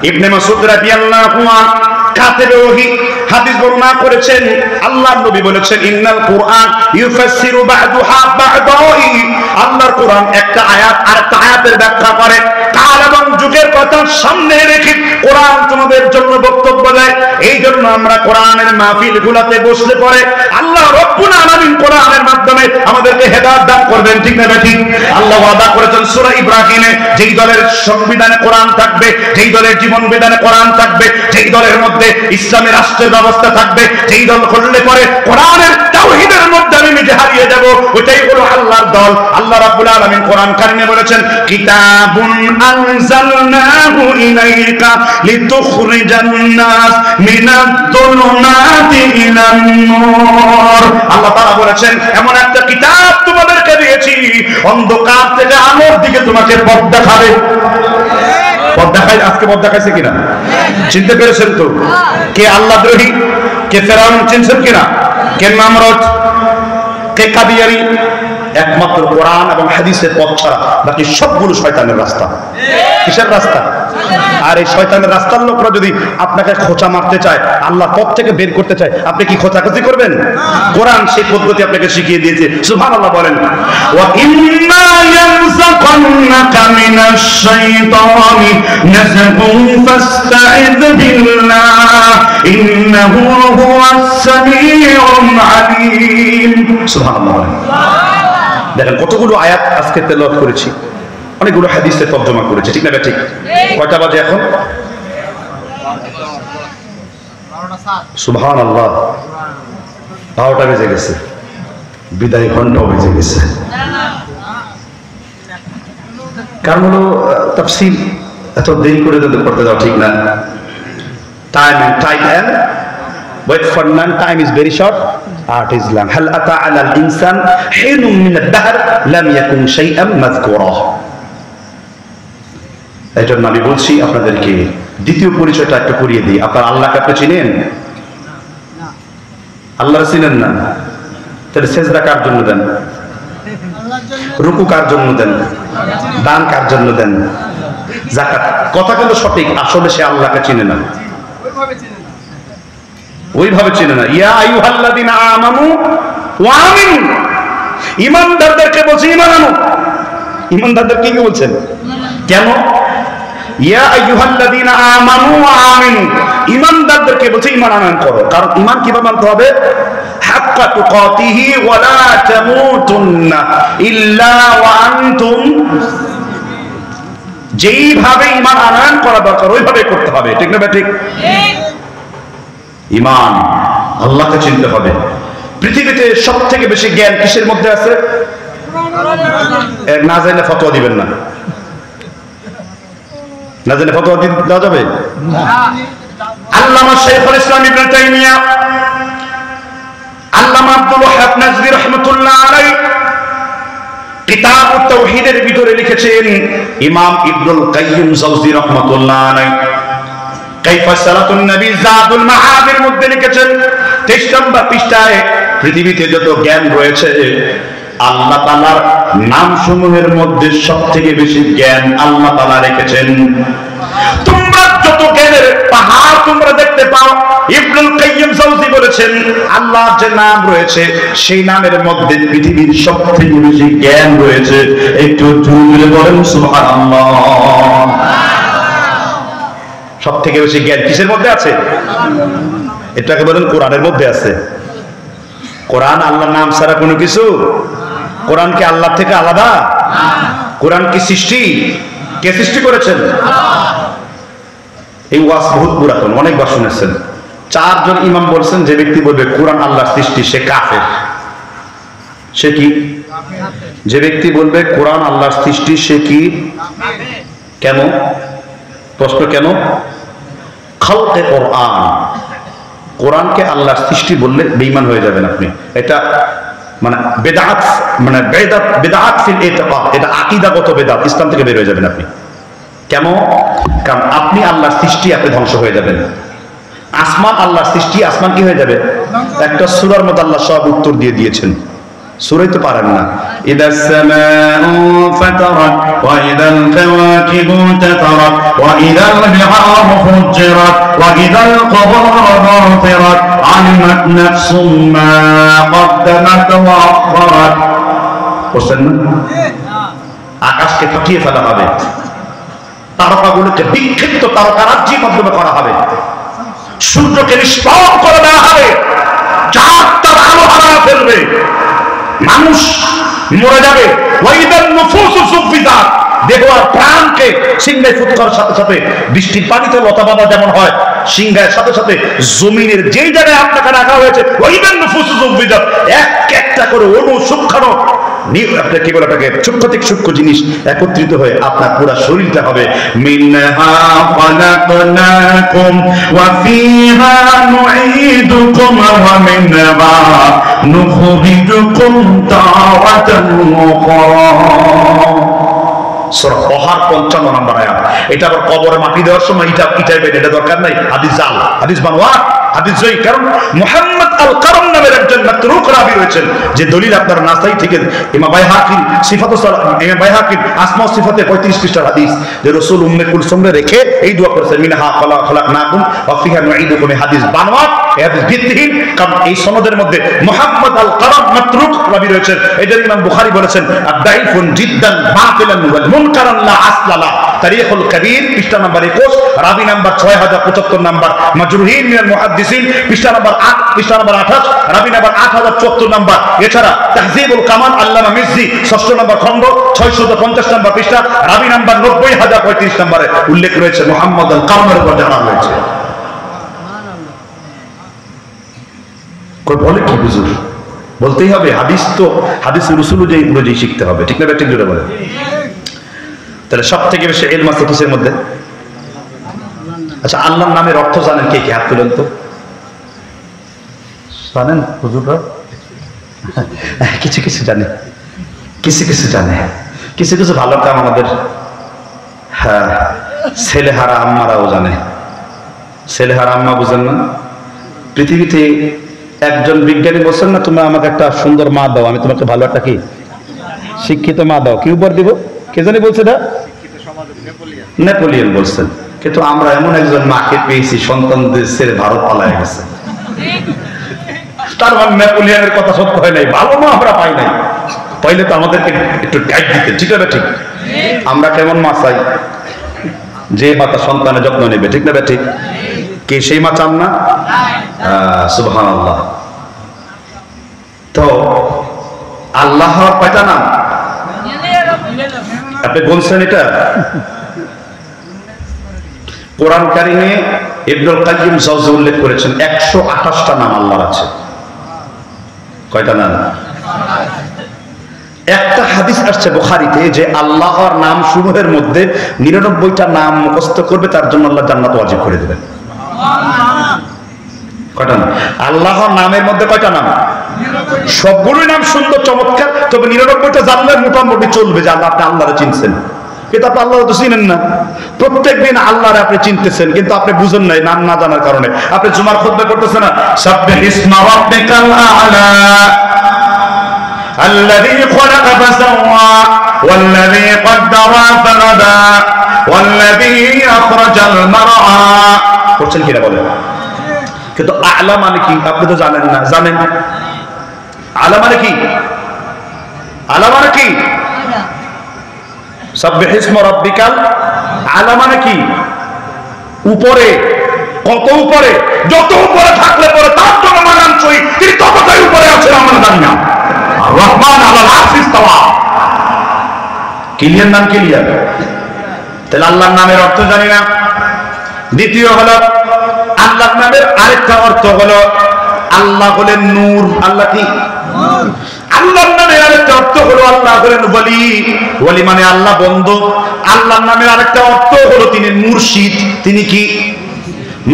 ইবনে মাসউদ রাদিয়াল্লাহু আনহু কাতিবে ওহী হাদিস বর্ণনা করেছেন, আল্লাহর নবী বলেছেন, ইন্নাল কুরআন ইউফাসসিরু বা'দুহা বা'দাই। আল্লাহর কোরআন একটা আয়াত আরেকটা আয়াতের ব্যাখ্যা করে। কাল এবং যুগের কথা সামনে রেখে কোরআন তোমাদের জন্য বক্তব্য দেয়। এই জন্য আমরা কোরআনের মাহফিলগুলোতে বসলে পরে আল্লাহ রব্বুল আলামিন কোরআনের মাধ্যমে আমাদেরকে হেদায়েত দান করবেন, ঠিক না ঠিক? আল্লাহ ওয়াদা করেছেন সূরা ইব্রাহিমে, যেই দলের সংবিধানে কোরআন থাকবে, যেই দলের জীবন বিধানে কোরআন থাকবে, যেই দলের মধ্যে ইসলামের রাষ্ট্রের ব্যবস্থা থাকবে, যেই দল করলে পরে কোরআনের তাওহীদের মধ্যে আমি নিজে হারিয়ে যাব, ওইটাই হলো আল্লাহর দল। আল্লাহ রাব্বুল আলামিন কোরআন কারিমে বলেছেন, কিতাবুন আনজালনাহু ইলাইকা লিতুখরিজান নাস মিনাদ-দুলুমাতি ইলান-নূর। আল্লাহ তাআলা বলেছেন, এমন একটা কিতাব তোমাদেরকে দিয়েছি, অন্ধকার থেকে আলোর দিকে তোমাকে পথ দেখাবে। পথ দেখাই, আজকে পথ দেখাইছে কিনা চিনতে পেরেছেন তো? কে আল্লাহদ্রোহী, কে ফেরাউন চিনছেন কিনা, কে নামরুদ, কে কাদিয়ানী? একমাত্র কোরআন এবং হাদিসের পথ ছাড়া বাকি সবগুলো শয়তানের রাস্তা। কিসের রাস্তা? আর এই শয়তানের রাস্তার লোকরা যদি আপনাকে খোঁচা মারতে চায়, আল্লাহ পথ থেকে বের করতে চায়, আপনি কি খোঁচাখুচি করবেন? কোরআন সেই পদ্ধতি আপনাকে শিখিয়ে দিয়েছে। সুবহানাল্লাহ বলেন, ওয়া ইম্মা ইয়ানসাকান্নাকা মিনাশ শাইতানি নাযগুন ফাসতাইয বিল্লাহ ইন্নাহু হুয়াস সামিউল আলীম। সুবহানাল্লাহ। দেখেন কতগুলো আয়াত আজকে তেলাওয়াত করেছি, অনেকগুলো হাদিসে তর্জমা করেছি, ঠিক না ঠিক? কয়টা বাজে এখন? সুবহানাল্লাহ, 12টা বেজে গেছে, বিদায় ঘন্টাও বেজে গেছে। কারণ হলো তাফসীর এত দেরি করে করতে যাওয়া ঠিক না। Time and wait for none, time is very short, art is long. هل أتى على الإنسان حين من الدهر لم يكن شيئا مذكورا. এই জন্য আমি বলছি আপনাদেরকে দ্বিতীয় পরিচয়টা একটু করিয়ে দিই। আপনার আল্লাহকে আপনি চিনেন? আল্লাহ চিনেন না? তাহলে সেজদা কার জন্য দেন? রুকু কার জন্য দেন? দান কার জন্য দেন? যাকাত। কথা কিন্তু সঠিক, আসলে সে আল্লাহকে চিনে না, ওইভাবে চিনে না। ইয়া আইয়ুহাল্লাযীনা আমানু ওয়া আমিনু, ঈমানদারদেরকে বলছে ঈমান আনো। ঈমানদারদেরকে কি বলছেন? কেন? ইয়া আইয়ুহাল্লাযীনা আমানু ওয়া আমিনু, ঈমানদারদেরকে বলছে ঈমান আনয়ন করো। কারণ ঈমান কিভাবে আনতে হবে? হাক্কা তুকাতিহি ওয়া লা তামুতুন্না ইল্লা ওয়া আনতুম, যেইভাবে ঈমান আনয়ন করা দরকার ওইভাবে করতে হবে। ঠিক না ঠিক? ঈমান, আল্লাহকে চিনতে হবে। পৃথিবীতে সবথেকে বেশি জ্ঞান কিসের মধ্যে আছে? না জানলে ফতোয়া দিবেন না। না জানলে ফতোয়া দেওয়া যাবে? আল্লামা শাইখুল ইসলাম ইবনে তাইমিয়া, আল্লামা আব্দুল ওয়াহাব নাজভী রাহমাতুল্লাহ আলাইহি কিতাবুত তাওহীদের ভিতরে লিখেছেন, ইমাম ইবনুল কাইয়্যিম জাওযী রাহমাতুল্লাহ আলাইহি কাইফা সালাতুন নবী জাদুল মাআদের মধ্যে লিখেছেন 23 নম্বর পৃষ্ঠায়, পৃথিবীতে যত জ্ঞান রয়েছে আল্লাহ তাআলার নামসমূহের মধ্যে সবথেকে বেশি জ্ঞান আল্লাহ তাআলা রেখেছেন। তোমরা যত জ্ঞানের পাহাড় তোমরা দেখতে পাও, ইবনুল কাইয়্যিম জাওযী বলেছেন আল্লাহর যে নাম রয়েছে সেই নামের মধ্যে পৃথিবীর সবথেকে বেশি জ্ঞান রয়েছে। একটু জোরে বলেন সুবহানাল্লাহ। সব থেকে বেশি জ্ঞান কিসের মধ্যে আছে? এটাকে বলেন কোরআনের মধ্যে আছে। কোরআন আল্লাহর নাম ছাড়া কোনো কিছু? কোরআন কি আল্লাহ থেকে আলাদা? কোরআন কি সৃষ্টি? কে সৃষ্টি করেছেন? এই ওয়াজ বহুত পুরাতন, অনেকবার শুনেছেন। 4 জন ইমাম বলছেন যে ব্যক্তি বলবে কোরআন আল্লাহর সৃষ্টি সে কাফের। সে কি? যে ব্যক্তি বলবে কোরআন আল্লাহর সৃষ্টি সে কি? কেন? প্রশ্ন কেন? খালকে কোরআন, কোরআনকে আল্লাহর সৃষ্টি বললে বেঈমান হয়ে যাবেন আপনি। এটা মানে বেদাত, মানে বেদাত ফিল ইতিকাদ, এটা আকীদাগত বেদাত, ইসলাম থেকে বের হয়ে যাবেন আপনি। কেন? কারণ আপনি আল্লাহর সৃষ্টি, আপনি ধ্বংস হয়ে যাবেন। আসমান আল্লাহর সৃষ্টি, আসমান কি হয়ে যাবে? একটা সূরার মধ্যে আল্লাহ সব উত্তর দিয়ে দিয়েছেন, সূরাই তো পারেন না। ইদাস সামাউ ফাতারাত ওয়া ইদাল কাওয়াকিবু তাতারাত ওয়া ইদাল বিহারু ফুজ্জিরাত ওয়া ইদাল কবুরু বুতিরাত আলিমাত নাফসুম মা কদ্দামাত ওয়া আখখারাত। বুঝছেন না? আকাশকে ফাটিয়ে ফেলা হবে, তারকাগুলোকে বিক্ষিপ্ত তারকারাজ্যের মাধ্যমে করা হবে, সূর্যকে নিষ্প্রভ করে দেওয়া হবে, চাঁদ তার আলো হারিয়ে ফেলবে, মানুষ মরে যাবে। ওয়াইদান নুফুসু সুফিদাত, দেহ আর প্রাণকে সিংহায় ফুৎ করার সাথে সাথে বৃষ্টির পানিতে লতা পাতা যেমন হয়, সিংহায়ের সাথে সাথে জমিনের যেই জায়গায় আপনাকে রাখা হয়েছে ওয়াইদান নুফুসু সুফিদাত, একটা করে অণু সূক্ষ্ম আপনার কি বলে এটাকে সূক্ষ্ম থেকে সূক্ষ্ম জিনিস একত্রিত হয়ে আপনার পুরো শরীরটা হবে। মিনহা খালাকনাকুম ওয়া ফিহা নুঈদুকুম ওয়া মিনহা নুখরিজুকুম তারাতান উখরা। সূরা বহার 55 নম্বর আয়াত। এটা আবার কবরে মাটি দেওয়ার সময় এটা দরকার নাই, হাদিস জাল, হাদিস বানোয়া, হাদিস জয়ী। কারণ মুহাম্মদ আল কারম নামের একজন মাতরুক রাবী রয়েছেন, যে দলিল আপনার নাসাই থেকে ইমাম বাইহাকি সিফাতুস সালাত, ইমাম বাইহাকি আসমা ও সিফাতে 35 পৃষ্ঠার হাদিস, যে রাসূল উম্মে কুলসুমরে রেখে এই দোয়া করেছেন মিনহা খালাকনাকুম ওয়া ফিহা নুঈদুকুম। হাদিস বানোয়া, এই হাদিস ভিত্তিহীন। কারণ এই সনদের মধ্যে মুহাম্মদ আল কারম মাতরুক রাবী রয়েছেন। এজন্য ইমাম বুখারী বলেছেন আদাইফুন জিদ্দান বাতিলান ওয়াল মুনকারান লা আসলালা, তারিখুল কবির পৃষ্ঠা নাম্বার 21, রাবী নাম্বার 6075 নাম্বার, মাজরুহিন মিনাল মুহাদ্দিসিন পৃষ্ঠা নাম্বার 8, পৃষ্ঠা নাম্বার 28, রাবী নাম্বার 8074 নাম্বার। এছাড়া তাহযীবুল কামাল আল্লামা মিজজি 6ষ্ঠ নম্বর খণ্ড 650 নম্বর পৃষ্ঠা, রাবী নাম্বার 90035 নম্বরে উল্লেখ রয়েছে মুহাম্মদ আল কারমের উপর জানা হয়েছে। বলে কি হুজুর? বলতেই হবে, হাদিস তো হাদিস রাসূল অনুযায়ী শিখতে হবে। ঠিক না? ঠিক জোরে বলে। তাহলে সব থেকে বেশি ইলম আছে কিসের মধ্যে? আচ্ছা, আল্লাহর নামের অর্থ জানেন কে কে? হাত তুলেন তো। জানেন হুজুররা? কিছু কিছু জানে, কিছু কিছু জানে, কিছু কিছু ভালো কাম আমাদের। হ্যাঁ, ছেলেহারা আম্মারাও জানে। ছেলেহারা আম্মা বুঝেন না? পৃথিবীতে একজন বিজ্ঞানী বলছেন না, তুমি আমাকে একটা সুন্দর মা দাও, আমি তোমাকে ভালো একটা কি শিক্ষিত মা দাও। কি উপর দিব? কে জানি বলছে না? নেপোলিয়ন বলছেন। কিন্তু আমরা এমন একজন মাকে পেয়েছি সন্তানদের ছেড়ে ভারত পালায় গেছে। তার মানে নেপোলিয়নের কথা সত্য হয় নাই, ভালো মা আমরা পাই নাই। পাইলে তো আমাদেরকে একটু গাইড দিতে, ঠিক না? ঠিক। আমরা কেমন মা চাই? যে মাতা সন্তানের যত্ন নেবে, ঠিক না? ঠিক। কে সেই মা চান না? সুবহানাল্লাহ। তো আল্লাহ কয়টা নাম আপনি বলছেন? এটা কোরআন কারিমে ইবনুল কাইয়্যিম জাওজি উল্লেখ করেছেন 128টা নাম আল্লাহর আছে। কয়টা নাম? একটা হাদিস আসছে বুখারীতে যে আল্লাহর নাম সমূহের মধ্যে 99টা নাম মুখস্থ করবে তার জন্য আল্লাহ জান্নাত ওয়াজিব করে দেবেন। কয়টা নাম? আল্লাহর নামের মধ্যে কয়টা নাম? সবগুলোই নাম সুন্দর চমৎকার, তবে 99টা জানলে মোটামুটি চলবে যে আল্লাহ আপনি আল্লাহরে চিনছেন। কিন্তু আপনি আল্লাহ তো চিনেন না। প্রত্যেকদিন আল্লাহরে আপনি চিনতেছেন কিন্তু আপনি বুঝেন নাই, নাম না জানার কারণে। আপনি জুমার খুতবা করতেছেন না, সাব্বিহ ইসমা রাব্বিকাল আ'লা الذي خلق فسوى والذي قدر فهدى والذي أخرج المرعى করছেন কিনা বলেন? কিন্তু আ'লা মানে কি আপনি তো জানেন না। জানেন আ'লা মানে কি? আ'লা মানে কি? সাব্বিহ ইসমা রাব্বিকাল আ'লা মানে কি? উপরে। কত উপরে? যত উপরে থাকলে পরে তার জন্য মানানসই তিনি ততটাই উপরে আছেন, আমরা জানি না। রহমান আলাল আরশ ইস্তাওয়া। ক্লিয়ার? নাম ক্লিয়ার? তাহলে আল্লাহর নামের অর্থ জানি না। দ্বিতীয় হলো আল্লাহর নামের আরেকটা অর্থ হলো আল্লাহ হলেন নূর। আল্লাহ কি? আল্লাহর নামের আরেকটা অর্থ হলো আল্লাহ হলেন ওলি। ওলি মানে আল্লাহ বন্ধু। আল্লাহর নামের আরেকটা অর্থ হলো তিনি মুর্শিদ। তিনি কি?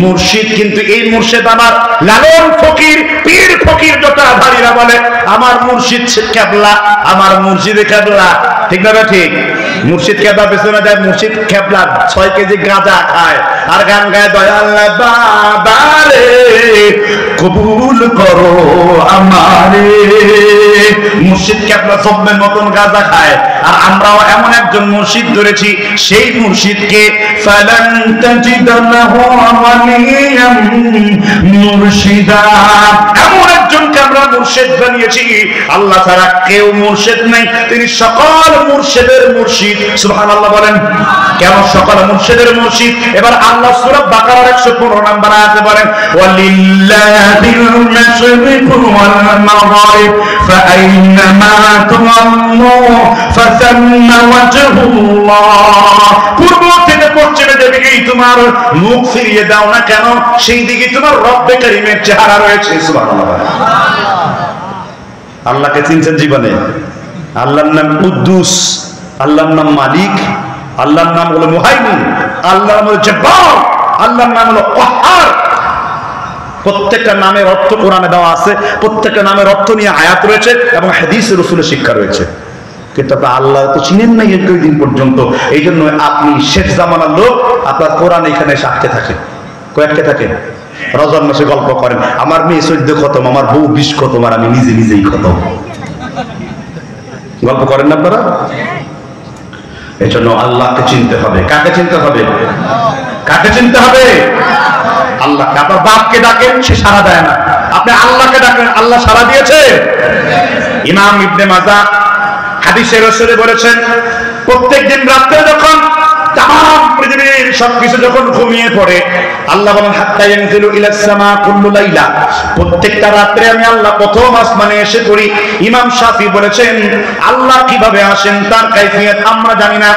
মুর্শিদ। কিন্তু এই মুর্শিদ আমার লালন ফকির, পীর ফকির জটাধারীরা বলে আমার মুর্শিদ কেবলা, আমার মুর্শিদে কেবলা, ঠিক না? ঠিক। মুর্শিদ কেবলা পেছনে যায়, মুর্শিদ কেবলা 6 কেজি গাঁজা খায় আর গান গায়, দয়াল বাবা রে কবুল করো আমারে। মুর্শিদ কেবলা সবের মতন গাঁজা খায়, আর আমরাও এমন একজন মুর্শিদ ধরেছি, সেই মুর্শিদকে ফালান তাজিদ লাহু ওয়ালিয়াম মুর্শিদা, এমন একজনকে আমরা মুর্শিদ বানিয়েছি। আল্লাহ ছাড়া কেউ মুর্শিদ নেই, তিনি সকল মুর্শিদের মুর্শিদ। সুবহানাল্লাহ বলেন। কেন সকল মুর্শিদের মুর্শিদ? এবার আল্লাহ সূরা বাকারার 115 নম্বর আয়াতে বলেন ওয়ালিল্লাহিল মাশরিকু ওয়াল মাগরিব ফাআইনামা তুওয়াল্লু ফাসাম্মা ওয়াজহুল্লাহ। পূর্ব থেকে পশ্চিমে যেদিকেই তোমার মুখ ফিরিয়ে দাও না কেন, সেই দিকে তোমার রব্বে কারীমের চেহারা রয়েছে। সুবহানাল্লাহ। আল্লাহকে চিনছেন জীবনে? আল্লাহর নাম কুদ্দুস, আল্লাহর নাম মালিক, আল্লাহর নাম হলো মুহাইমিন, আল্লাহর নাম হলো জব্বার, আল্লাহর নাম হলো কাহ্হার। প্রত্যেকটা নামের অর্থ কোরআনে দেওয়া আছে, প্রত্যেকটা নামের অর্থ নিয়ে আয়াত রয়েছে এবং হাদিসে রাসূলের শিক্ষা রয়েছে। কিন্তু আপনি আল্লাহ তো চিনেন না এই দিন পর্যন্ত। এই জন্য আপনি শেষ জামানার লোক, আপনার কোরআন এখানে সাথে থাকে, কয়েকটা থাকে। রমজান মাসে গল্প করেন আমার মেয়ে 14 খতম, আমার বউ 20 খতম, আর আমি নিজেই খতম। গল্প করেন না আপনারা? এই জন্য আল্লাহকে চিনতে হবে। কাকে চিনতে হবে? কাকে চিনতে হবে? আল্লাহকে। আপনার বাপকে ডাকেন, সে সাড়া দেয় না। আপনি আল্লাহকে ডাকেন, আল্লাহ সাড়া দিয়েছে। ইমাম ইবনে মাজাহ হাদিসে রাসূলে বলেছেন প্রত্যেকদিন রাতে যখন তাম পৃথিবীর সবকিছু যখন ঘুমিয়ে পড়ে, আল্লাহ বলেন হাত্তা ইয়ানজিলু ইলাস সামা কুল্লু লাইলা, প্রত্যেকটা রাতে আমি আল্লাহ প্রথম আসমানে এসে পড়ি। ইমাম শাফি বলেছেন আল্লাহ কিভাবে আসেন তার কাইফিয়ত আমরা জানি না।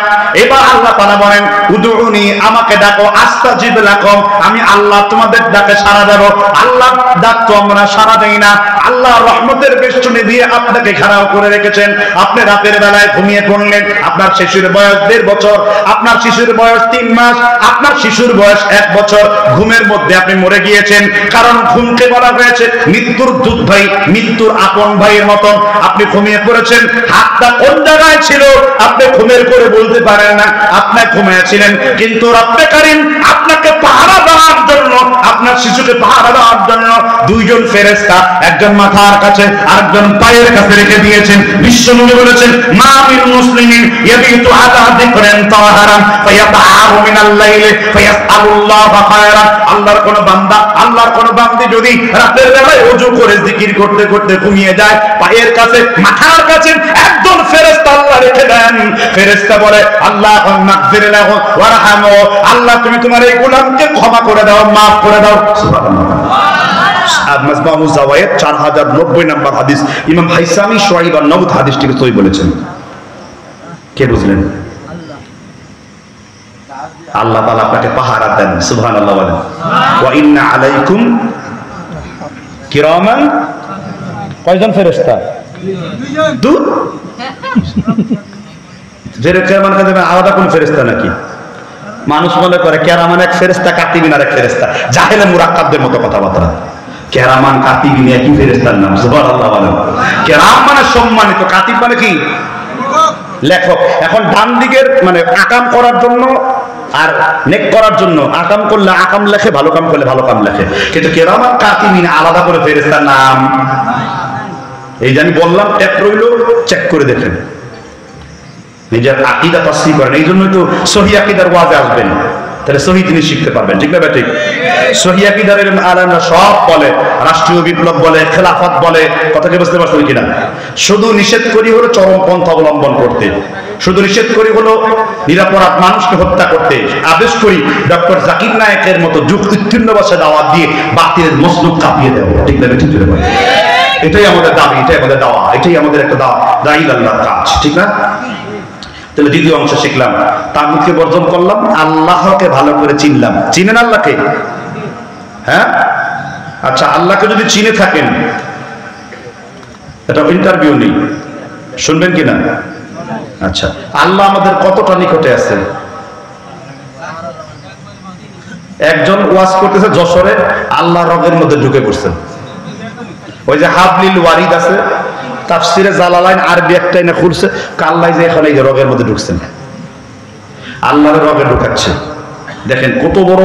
এবার আল্লাহ তাআলা বলেন উদউনি, আমাকে ডাকো, আস্তাজিব লাকুম, আমি আল্লাহ তোমাদের ডাকে সাড়া দেব। আল্লাহ ডাক তো আমরা সাড়া দেই না। আল্লাহ রহমতের বেষ্টনী দিয়ে আপনাকে ঘেরাও করে রেখেছেন। আপনি রাতের বেলায় ঘুমিয়ে পড়লেন, আপনার শিশুর বয়স 1.5 বছর, আপনার শিশুর বয়স 3 মাস, আপনার শিশুর বয়স 1 বছর, ঘুমের মধ্যে আপনি মরে গিয়েছেন। কারণ ঘুমকে বলা হয়েছে মৃত্যুর দূত ভাই, মৃত্যুর আপন ভাইয়ের মতন। আপনি ঘুমিয়ে পড়েছেন, হাতটা কোন জায়গায় ছিল আপনি ঘুমের করে বলতে পারেন না, আপনি ঘুমিয়েছিলেন। কিন্তু রব্বে কারীম আপনাকে পাহারা দেওয়ার জন্য, আপনার শিশুকে পাহারা দেওয়ার জন্য 2 জন ফেরেশতা, একজন মাথার কাছে আরেকজন পায়ের কাছে রেখে দিয়েছেন। বিশ্বনবী বলেছেন, মা মিন মুসলিমিন ইয়াবিতু আলা যিকরিন তাহারান ফায়াতাআরু মিনাল লাইলি ফায়াসআলুল্লাহ খায়রান। আল্লাহর কোন বান্দা, আল্লাহর কোন বান্দি যদি রাতের বেলায় ওযু করে জিকির করতে করতে ঘুমিয়ে যায়, পায়ের কাছে মাথার কাছে একজন ফেরেশতা আল্লাহ রেখে দেন। ফেরেশতা বলে, আল্লাহুম্মা গফির লাহু ওয়ারহামহু, আল্লাহ তুমি তোমার এই গোলামকে ক্ষমা করে দাও, maaf করে দাও। সুবহানাল্লাহ। মাজমুউ যাওয়ায়েদ 4090 নম্বর হাদিস। ইমাম হাইসামি শুআইব আন-নাবুত হাদিসটিকে সহিহ বলেছেন। কে বুঝলেন? আল্লাহ তাআলা আপনাকে পাহারা দেন। সুবহানাল্লাহ বলেন। ওয়া ইন্না আলাইকুম কিরামান, কয়জন ফেরেশতা? 2। যেরকম কাজে আলাদা কোন ফেরেশতা নাকি? মানুষ মনে করে কেরামান এক ফেরেশতা, কাতিবিন আর এক ফেরেশতা। জাহেলে মুরাক্কাবদের মতো কথাবার্তা। কেরামান কাতিবিন একই ফেরেশতার নাম। সুবহানাল্লাহ বলেন। কেরাম মানে সম্মানিত, কাতিব মানে কি? লেখক। এখন ডান দিকের মানে আকাম করার জন্য আর নেক করার জন্য, আকাম করলে আকাম লেখে, ভালো কাম করলে ভালো কাম লেখে। কিন্তু কেরামান কাতিবিন আলাদা করে ফেরেশতার নাম। এই যে আমি বললাম, ট্যাপ রইল, চেক করে দেখেন, নিজের আকীদা তাসহিহ করেন। এই জন্যই তো সহিহ আকীদার ওয়াজে আসবেন, তাহলে সহিহ জিনিস শিখতে পারবেন। ঠিক না ঠিক? সহিহ আকীদার আলেমরা সব বলে, রাষ্ট্রীয় বিপ্লব বলে, খেলাফত বলে, কথাকে বুঝতে পারছেন কিনা? শুধু নিষেধ করি হলো চরমপন্থা অবলম্বন করতে, শুধু নিষেধ করি হলো নিরাপরাধ মানুষকে হত্যা করতে, আদেশ করি ডক্টর জাকির নায়েকের মতো যুগ উত্তীর্ণ বসে দাওয়াত দিয়ে বাতিলের মসনদ কাঁপিয়ে দেবো। ঠিক না ঠিক? এটাই আমাদের দাবি, এটাই আমাদের দাওয়া, এটাই আমাদের একটা দায়ী আল্লাহর কাজ। ঠিক না? তাহলে দ্বিতীয় অংশ শিখলাম, তাগুতকে বর্জন করলাম, আল্লাহকে ভালো করে চিনলাম। চিনেন আল্লাহকে? হ্যাঁ, আচ্ছা, আল্লাহকে যদি চিনে থাকেন, এটা ইন্টারভিউ নেই, শুনবেন কিনা? আচ্ছা, আল্লাহ আমাদের কতটা নিকটে আছে? একজন ওয়াজ করতেছে যশোরে, আল্লাহ রগের মধ্যে ঢুকে পড়ছেন। ওই যে হাবলিল ওয়ারিদ আছে, তাফসিরে জালালাইন আরবি একটা এনে খুলছে, কাল্লাই যে এখানে রগের মধ্যে ঢুকছেন, আল্লাহর রগে ঢুকাচ্ছে। দেখেন কত বড়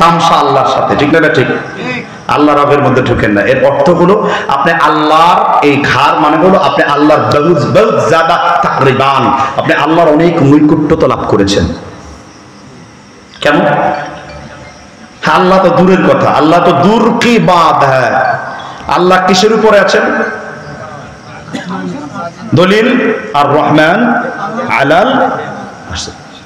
তামসা আল্লাহর সাথে। ঠিক না ঠিক? আল্লাহ রগের মধ্যে ঢুকেন না। এর অর্থ হলো আপনি আল্লাহর এই ঘর মানে হলো আপনি আল্লাহর বহুত জাদা তাকরিবান, আপনি আল্লাহর অনেক নৈকট্যতা লাভ করেছেন। কেমন? আল্লাহ তো দূরের কথা, আল্লাহ তো দূর কি বাত হ্যাঁ। আল্লাহ কিসের উপরে আছেন? দলিল আর রহমান আলাল।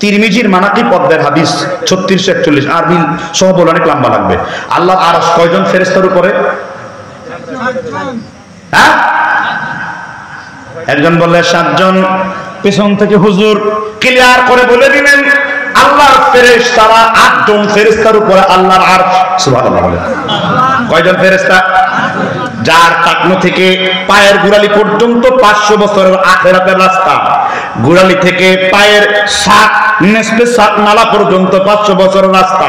তিরমিজির মানাকিব পদ্মের হাদিস 3641, আরবি সহ বলে অনেক লম্বা লাগবে। আল্লাহর আরশ কয়জন ফেরেশতার উপরে? হ্যাঁ, একজন বললে 7 জন, পেছন থেকে হুজুর ক্লিয়ার করে বলে দিলেন আল্লাহর ফেরেশতারা 8 জন ফেরেশতার উপরে আল্লাহর আরশ। সুবহানাল্লাহ বলে। কয়জন ফেরেশতা? যার টাকনো থেকে পায়ের গোড়ালি পর্যন্ত 500 বছরের আখিরাতের রাস্তা, গোড়ালি থেকে পায়ের শাক নেসবে শাক নালা পর্যন্ত 500 বছরের রাস্তা,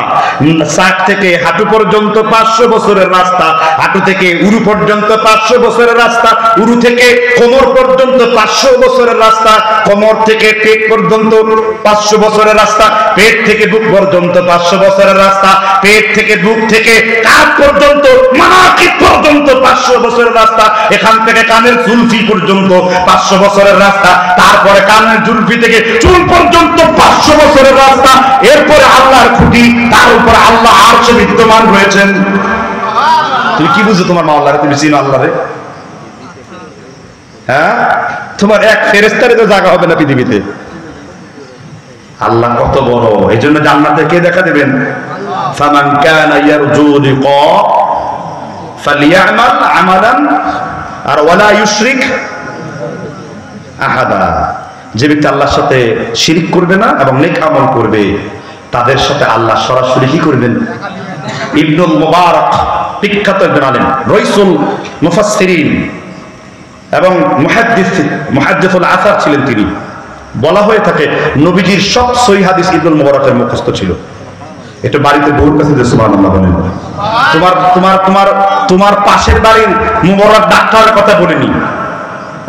শাক থেকে হাঁটু পর্যন্ত 500 বছরের রাস্তা, হাঁটু থেকে উরু পর্যন্ত 500 বছরের রাস্তা, উরু থেকে কোমর পর্যন্ত 500 বছরের রাস্তা, কোমর থেকে পেট পর্যন্ত 500 বছরের রাস্তা, পেট থেকে বুক পর্যন্ত 500 বছরের রাস্তা, পেট থেকে বুক থেকে কাঁধ পর্যন্ত মানাকিব পর্যন্ত 500 বছরের রাস্তা, এখান থেকে কানের জুলফি পর্যন্ত 500 বছরের রাস্তা, তারপরে কানের জুলফি থেকে চুল পর্যন্ত 500 বছরের রাস্তা, এরপরে আল্লাহর খুঁটি, তার উপর আল্লাহ আরশে বিদ্যমান রয়েছেন। তুমি কি বুঝো তোমার মাওলারে? তুমি চিনো আল্লাহরে? হ্যাঁ, তোমার এক ফেরেশতারে তো জায়গা হবে না পৃথিবীতে। আল্লাহ কত বড়, এই জন্য জান্নাতে কে দেখা দেবেন? ফামান কানা ইয়ারজু লিকা ফালিয়ামাল আমালান আর ওয়ালা ইউশরিক আহাদা। যে ব্যক্তি আল্লাহর সাথে শিরিক করবে না এবং নেক আমল করবে, তাদের সাথে আল্লাহ সরাসরি কি করবেন? ইবনুল মুবারক বিখ্যাত একজন আলেম, রাইসুল মুফাসসিরিন এবং মুহাদ্দিসুল আসার ছিলেন তিনি। বলা হয়ে থাকে নবীজির সব সহিহ হাদিস ইবনুল মুবারকের মুখস্থ ছিল। এটা বাড়িতে বউর কাছে যে সুবহানাল্লাহ বলেন। তোমার তোমার তোমার তোমার পাশের বাড়ির মুবারক ডাক্তারের কথা বলিনি।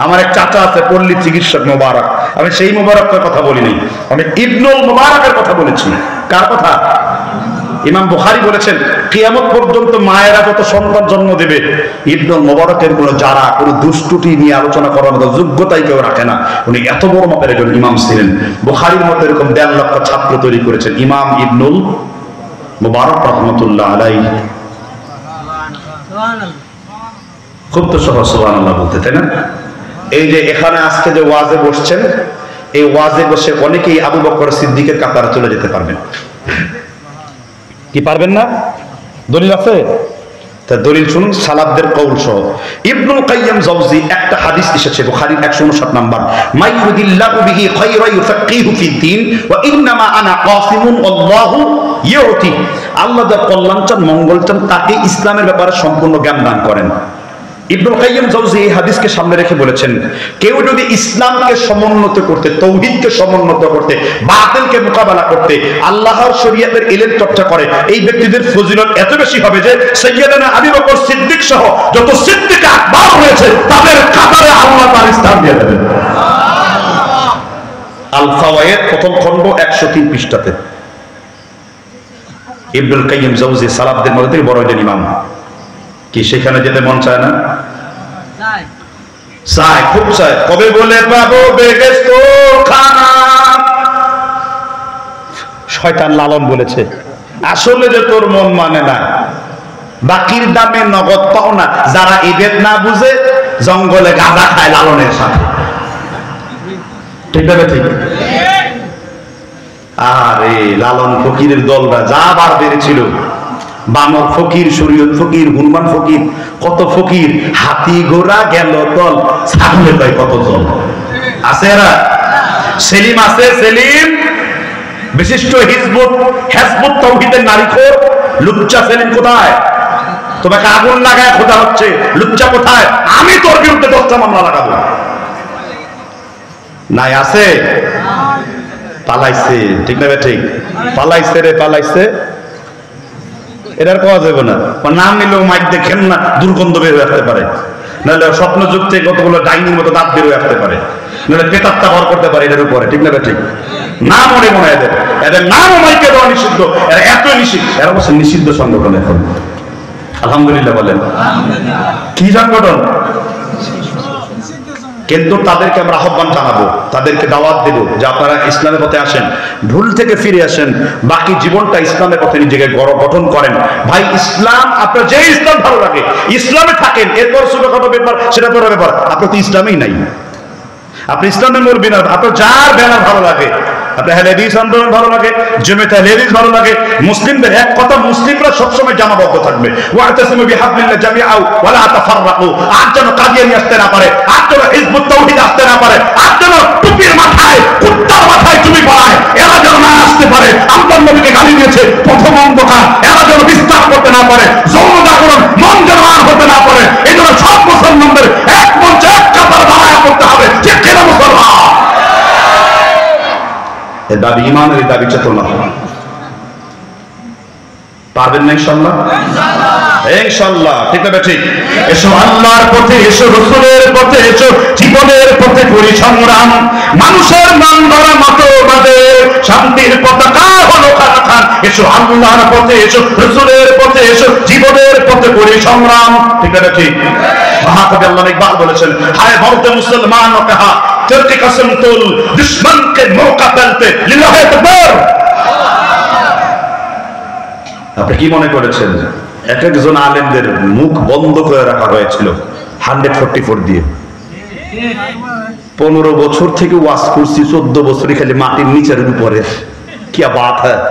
আমার এক চাচা আছে পল্লী চিকিৎসক মুবারক, আমি সেই মুবারকের কথা বলিনি, আমি ইবনুল মুবারকের কথা বলেছি। কার কথা? ইমাম বুখারী বলেছেন কিয়ামত পর্যন্ত মায়েরা যত সন্তান জন্ম দেবে, ইবনুল মুবারকের কোনো যারা কোনো দুষ্টুটি নিয়ে আলোচনা করার মতো যোগ্যতাই কেউ রাখে না। উনি এত বড় মাপের একজন ইমাম ছিলেন। বুখারীর মতো এরকম 1.5 লক্ষ ছাত্র তৈরি করেছেন ইমাম ইবনুল মুবারক রাহমাতুল্লাহ আলাইহি। খুব তো সহজ সুবহানাল্লাহ বলতে, তাই না? এই যে এখানে আজকে যে ওয়াজে বসছেন, এই ওয়াজে বসে অনেকেই আবু বকর সিদ্দিকের কাতারে চলে যেতে পারবেন। কি পারবেন না? দলিল আছে? তা দলিল শুনুন, সালাফদের কওল সহ। ইবনুল কাইয়্যিম জাওজি একটা হাদিস এসেছে বুখারীর 159 নাম্বার, মাইয়ুদিল্লাহু বিহি খায়রা ইউফাক্কিহু ফিদ্দীন ওয়া ইন্নামা আনা কাসিমুন আল্লাহু ইউতি। আল্লাহ যার কল্যাণ চান, মঙ্গল চান, তাকে ইসলামের ব্যাপারে সম্পূর্ণ জ্ঞান দান করেন। ইবনুল কাইয়্যিম জাওজি এই হাদিসকে সামনে রেখে বলেছেন, কেউ যদি ইসলামকে সমুন্নত করতে, তৌহিদকে সমুন্নত করতে, বাতিলকে মোকাবেলা করতে আল্লাহর শরীয়তের ইলম চর্চা করে, এই ব্যক্তিদের ফজিলত এত বেশি হবে যে সাইয়্যিদানা আবু বকর সিদ্দিক সহ যত সিদ্দিক আকবর হয়েছে তাদের কাতারে আল্লাহ তার স্থান দিয়ে দেবেন। আল ফাওয়ায়েদ প্রথম খণ্ড 103 পৃষ্ঠাতে ইবনুল কাইয়্যিম জাওজি সালাফদের মধ্যে বড় একজন ইমাম। কি সেখানে যেতে মন চায় না? চায়, খুব চায়। কবে বলে পাবো বেহেশত খানা? শয়তান লালন বলেছে আসলে যে তোর মন মানে না, বাকির দামে নগদ পাও না। যারা ঈদের না বুঝে জঙ্গলে গাঁদা খায় লালনের সাথে, ঠিক আছে? ঠিক। আরে লালন ফকিরের দলরা যা বার বেড়েছিল, বানর ফকির, শরীয়ত ফকির, হনুমান ফকির, কত ফকির, হাতি ঘোড়া গেল দল, ছাগলে কয় কত দল আছে। এরা সেলিম আছে, সেলিম বিশিষ্ট হিজবুত তাওহীদের নারীখোর লুচ্চা সেলিম কোথায়? তোমাকে আগুন লাগায় খোঁজা হচ্ছে, লুচ্চা কোথায়? আমি তোর বিরুদ্ধে 10টা মামলা লাগাবো। নাই আছে? পালাইছে, ঠিক না? ঠিক পালাইছে রে, পালাইছে। এটার পাওয়া যাবে না, নাম নিলেও মাইক দেখেন না, দুর্গন্ধ বের হয়ে আসতে পারে, নাহলে স্বপ্ন যুক্তে কতগুলো ডাইনির মতো দাঁত বের হয়ে আসতে পারে, নাহলে পেতাত্তা ভর করতে পারে এটার উপরে, ঠিক না? ঠিক নাম মনে মনে এদের, এদের নামও মাইকে দেওয়া নিষিদ্ধ। এরা এত নিষিদ্ধ, এরা অবশ্য নিষিদ্ধ সংগঠন এখন, আলহামদুলিল্লাহ বলেন। কি সংগঠন? কিন্তু তাদেরকে আমরা আহ্বান জানাবো, তাদেরকে দাওয়াত দেব যে আপনারা ইসলামের পথে আসেন, ভুল থেকে ফিরে আসেন, বাকি জীবনটা ইসলামের পথে নিজেকে গঠন করেন। ভাই ইসলাম, আপনার যে ইসলাম ভালো লাগে ইসলামে থাকেন, এরপর ছোটখাটো ব্যাপার সেটা বড় ব্যাপার। আপনার তো ইসলামেই নাই, আপনি ইসলামের মুরব্বি না। আপনার যার ব্যানার ভালো লাগে, আপনার লেডিস আন্দোলন ভালো লাগে, জমিতে লেডিস ভালো লাগে, মুসলিমদের এক কথা, মুসলিমরা সবসময় জামাবদ্ধ থাকবে। ওয়াতাসিমু বিহাবলিল্লাহি জামিআ ওয়া লা তাফাররাকু। আর যেন কাদিয়ানি আসতে না পারে, আর যেন হিজবুত তাওহীদ আসতে না পারে, আর যেন টুপির মাথায়, কুত্তার মাথায় টুপি পরায় এরা যেন না আসতে পারে। আল্লাহর নবীকে গালি দিয়েছে প্রথম অন্ধকার, এরা যেন বিস্তার করতে না পারে, যৌন জাগরণ মন যেন আর হতে না পারে। এই জন্য সব মুসলমানদের এক মঞ্চে এক কাতার দাঁড়ায় করতে হবে, ঠিক কিনা মুসলমান? এর দাবি ইমানের, এই দাবি চেতনা। পারবেন না ইনশাআল্লাহ? ইনশাআল্লাহ, ঠিক না? ঠিক। এসো আল্লাহর পথে, এসো রাসূলের পথে, এসো জীবনের পথে করি সংগ্রাম। মানুষের নাম ধরা মতবাদে শান্তির পতাকা হলো খান। এসো আল্লাহর পথে, এসো রাসূলের পথে, এসো জীবনের পথে করি সংগ্রাম, ঠিক না? ঠিক। মহাকবি আল্লামা ইকবাল বলেছেন, হায় ভারতে মুসলমানও কহা তেরি কসম তুল দুশ্মন কে মৌকা পেলতে লিল্লাহে তাকবীর। আপনি কি মনে করেছেন এক একজন আলেমদের মুখ বন্ধ করে রাখা হয়েছিল 144 দিয়ে? 15 বছর থেকে ওয়াজ করছি, 14 বছরই খালি মাটির নিচের উপরে। কি বাত হ্যাঁ,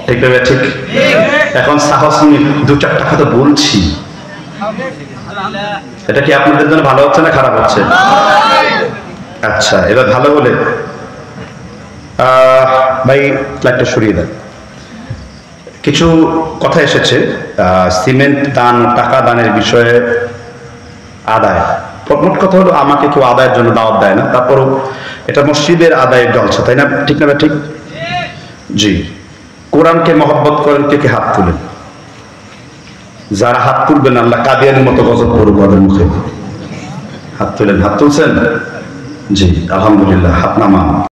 ঠিক না? ঠিক। এখন সাহস নিয়ে 2-4টা কথা বলছি, এটা কি আপনাদের জন্য ভালো হচ্ছে না খারাপ হচ্ছে? আচ্ছা, এবার ভালো হলে ভাই লাইটটা সরিয়ে দেন। কিছু কথা এসেছে সিমেন্ট দান, টাকা দানের বিষয়ে, আদায়। মোট কথা হলো আমাকে কেউ আদায়ের জন্য দাওয়াত দেয় না, তারপরও এটা মসজিদের আদায়ের জলসা, তাই না? ঠিক না? ঠিক। জি, কোরআনকে মহব্বত করেন কে কে হাত তুলেন। যারা হাত তুলবেন আল্লাহ কাদিয়ানির মতো গজব করবো ওদের মুখে। হাত তুলেন, হাত তুলছেন? জি আলহামদুলিল্লাহ, হাত নামান।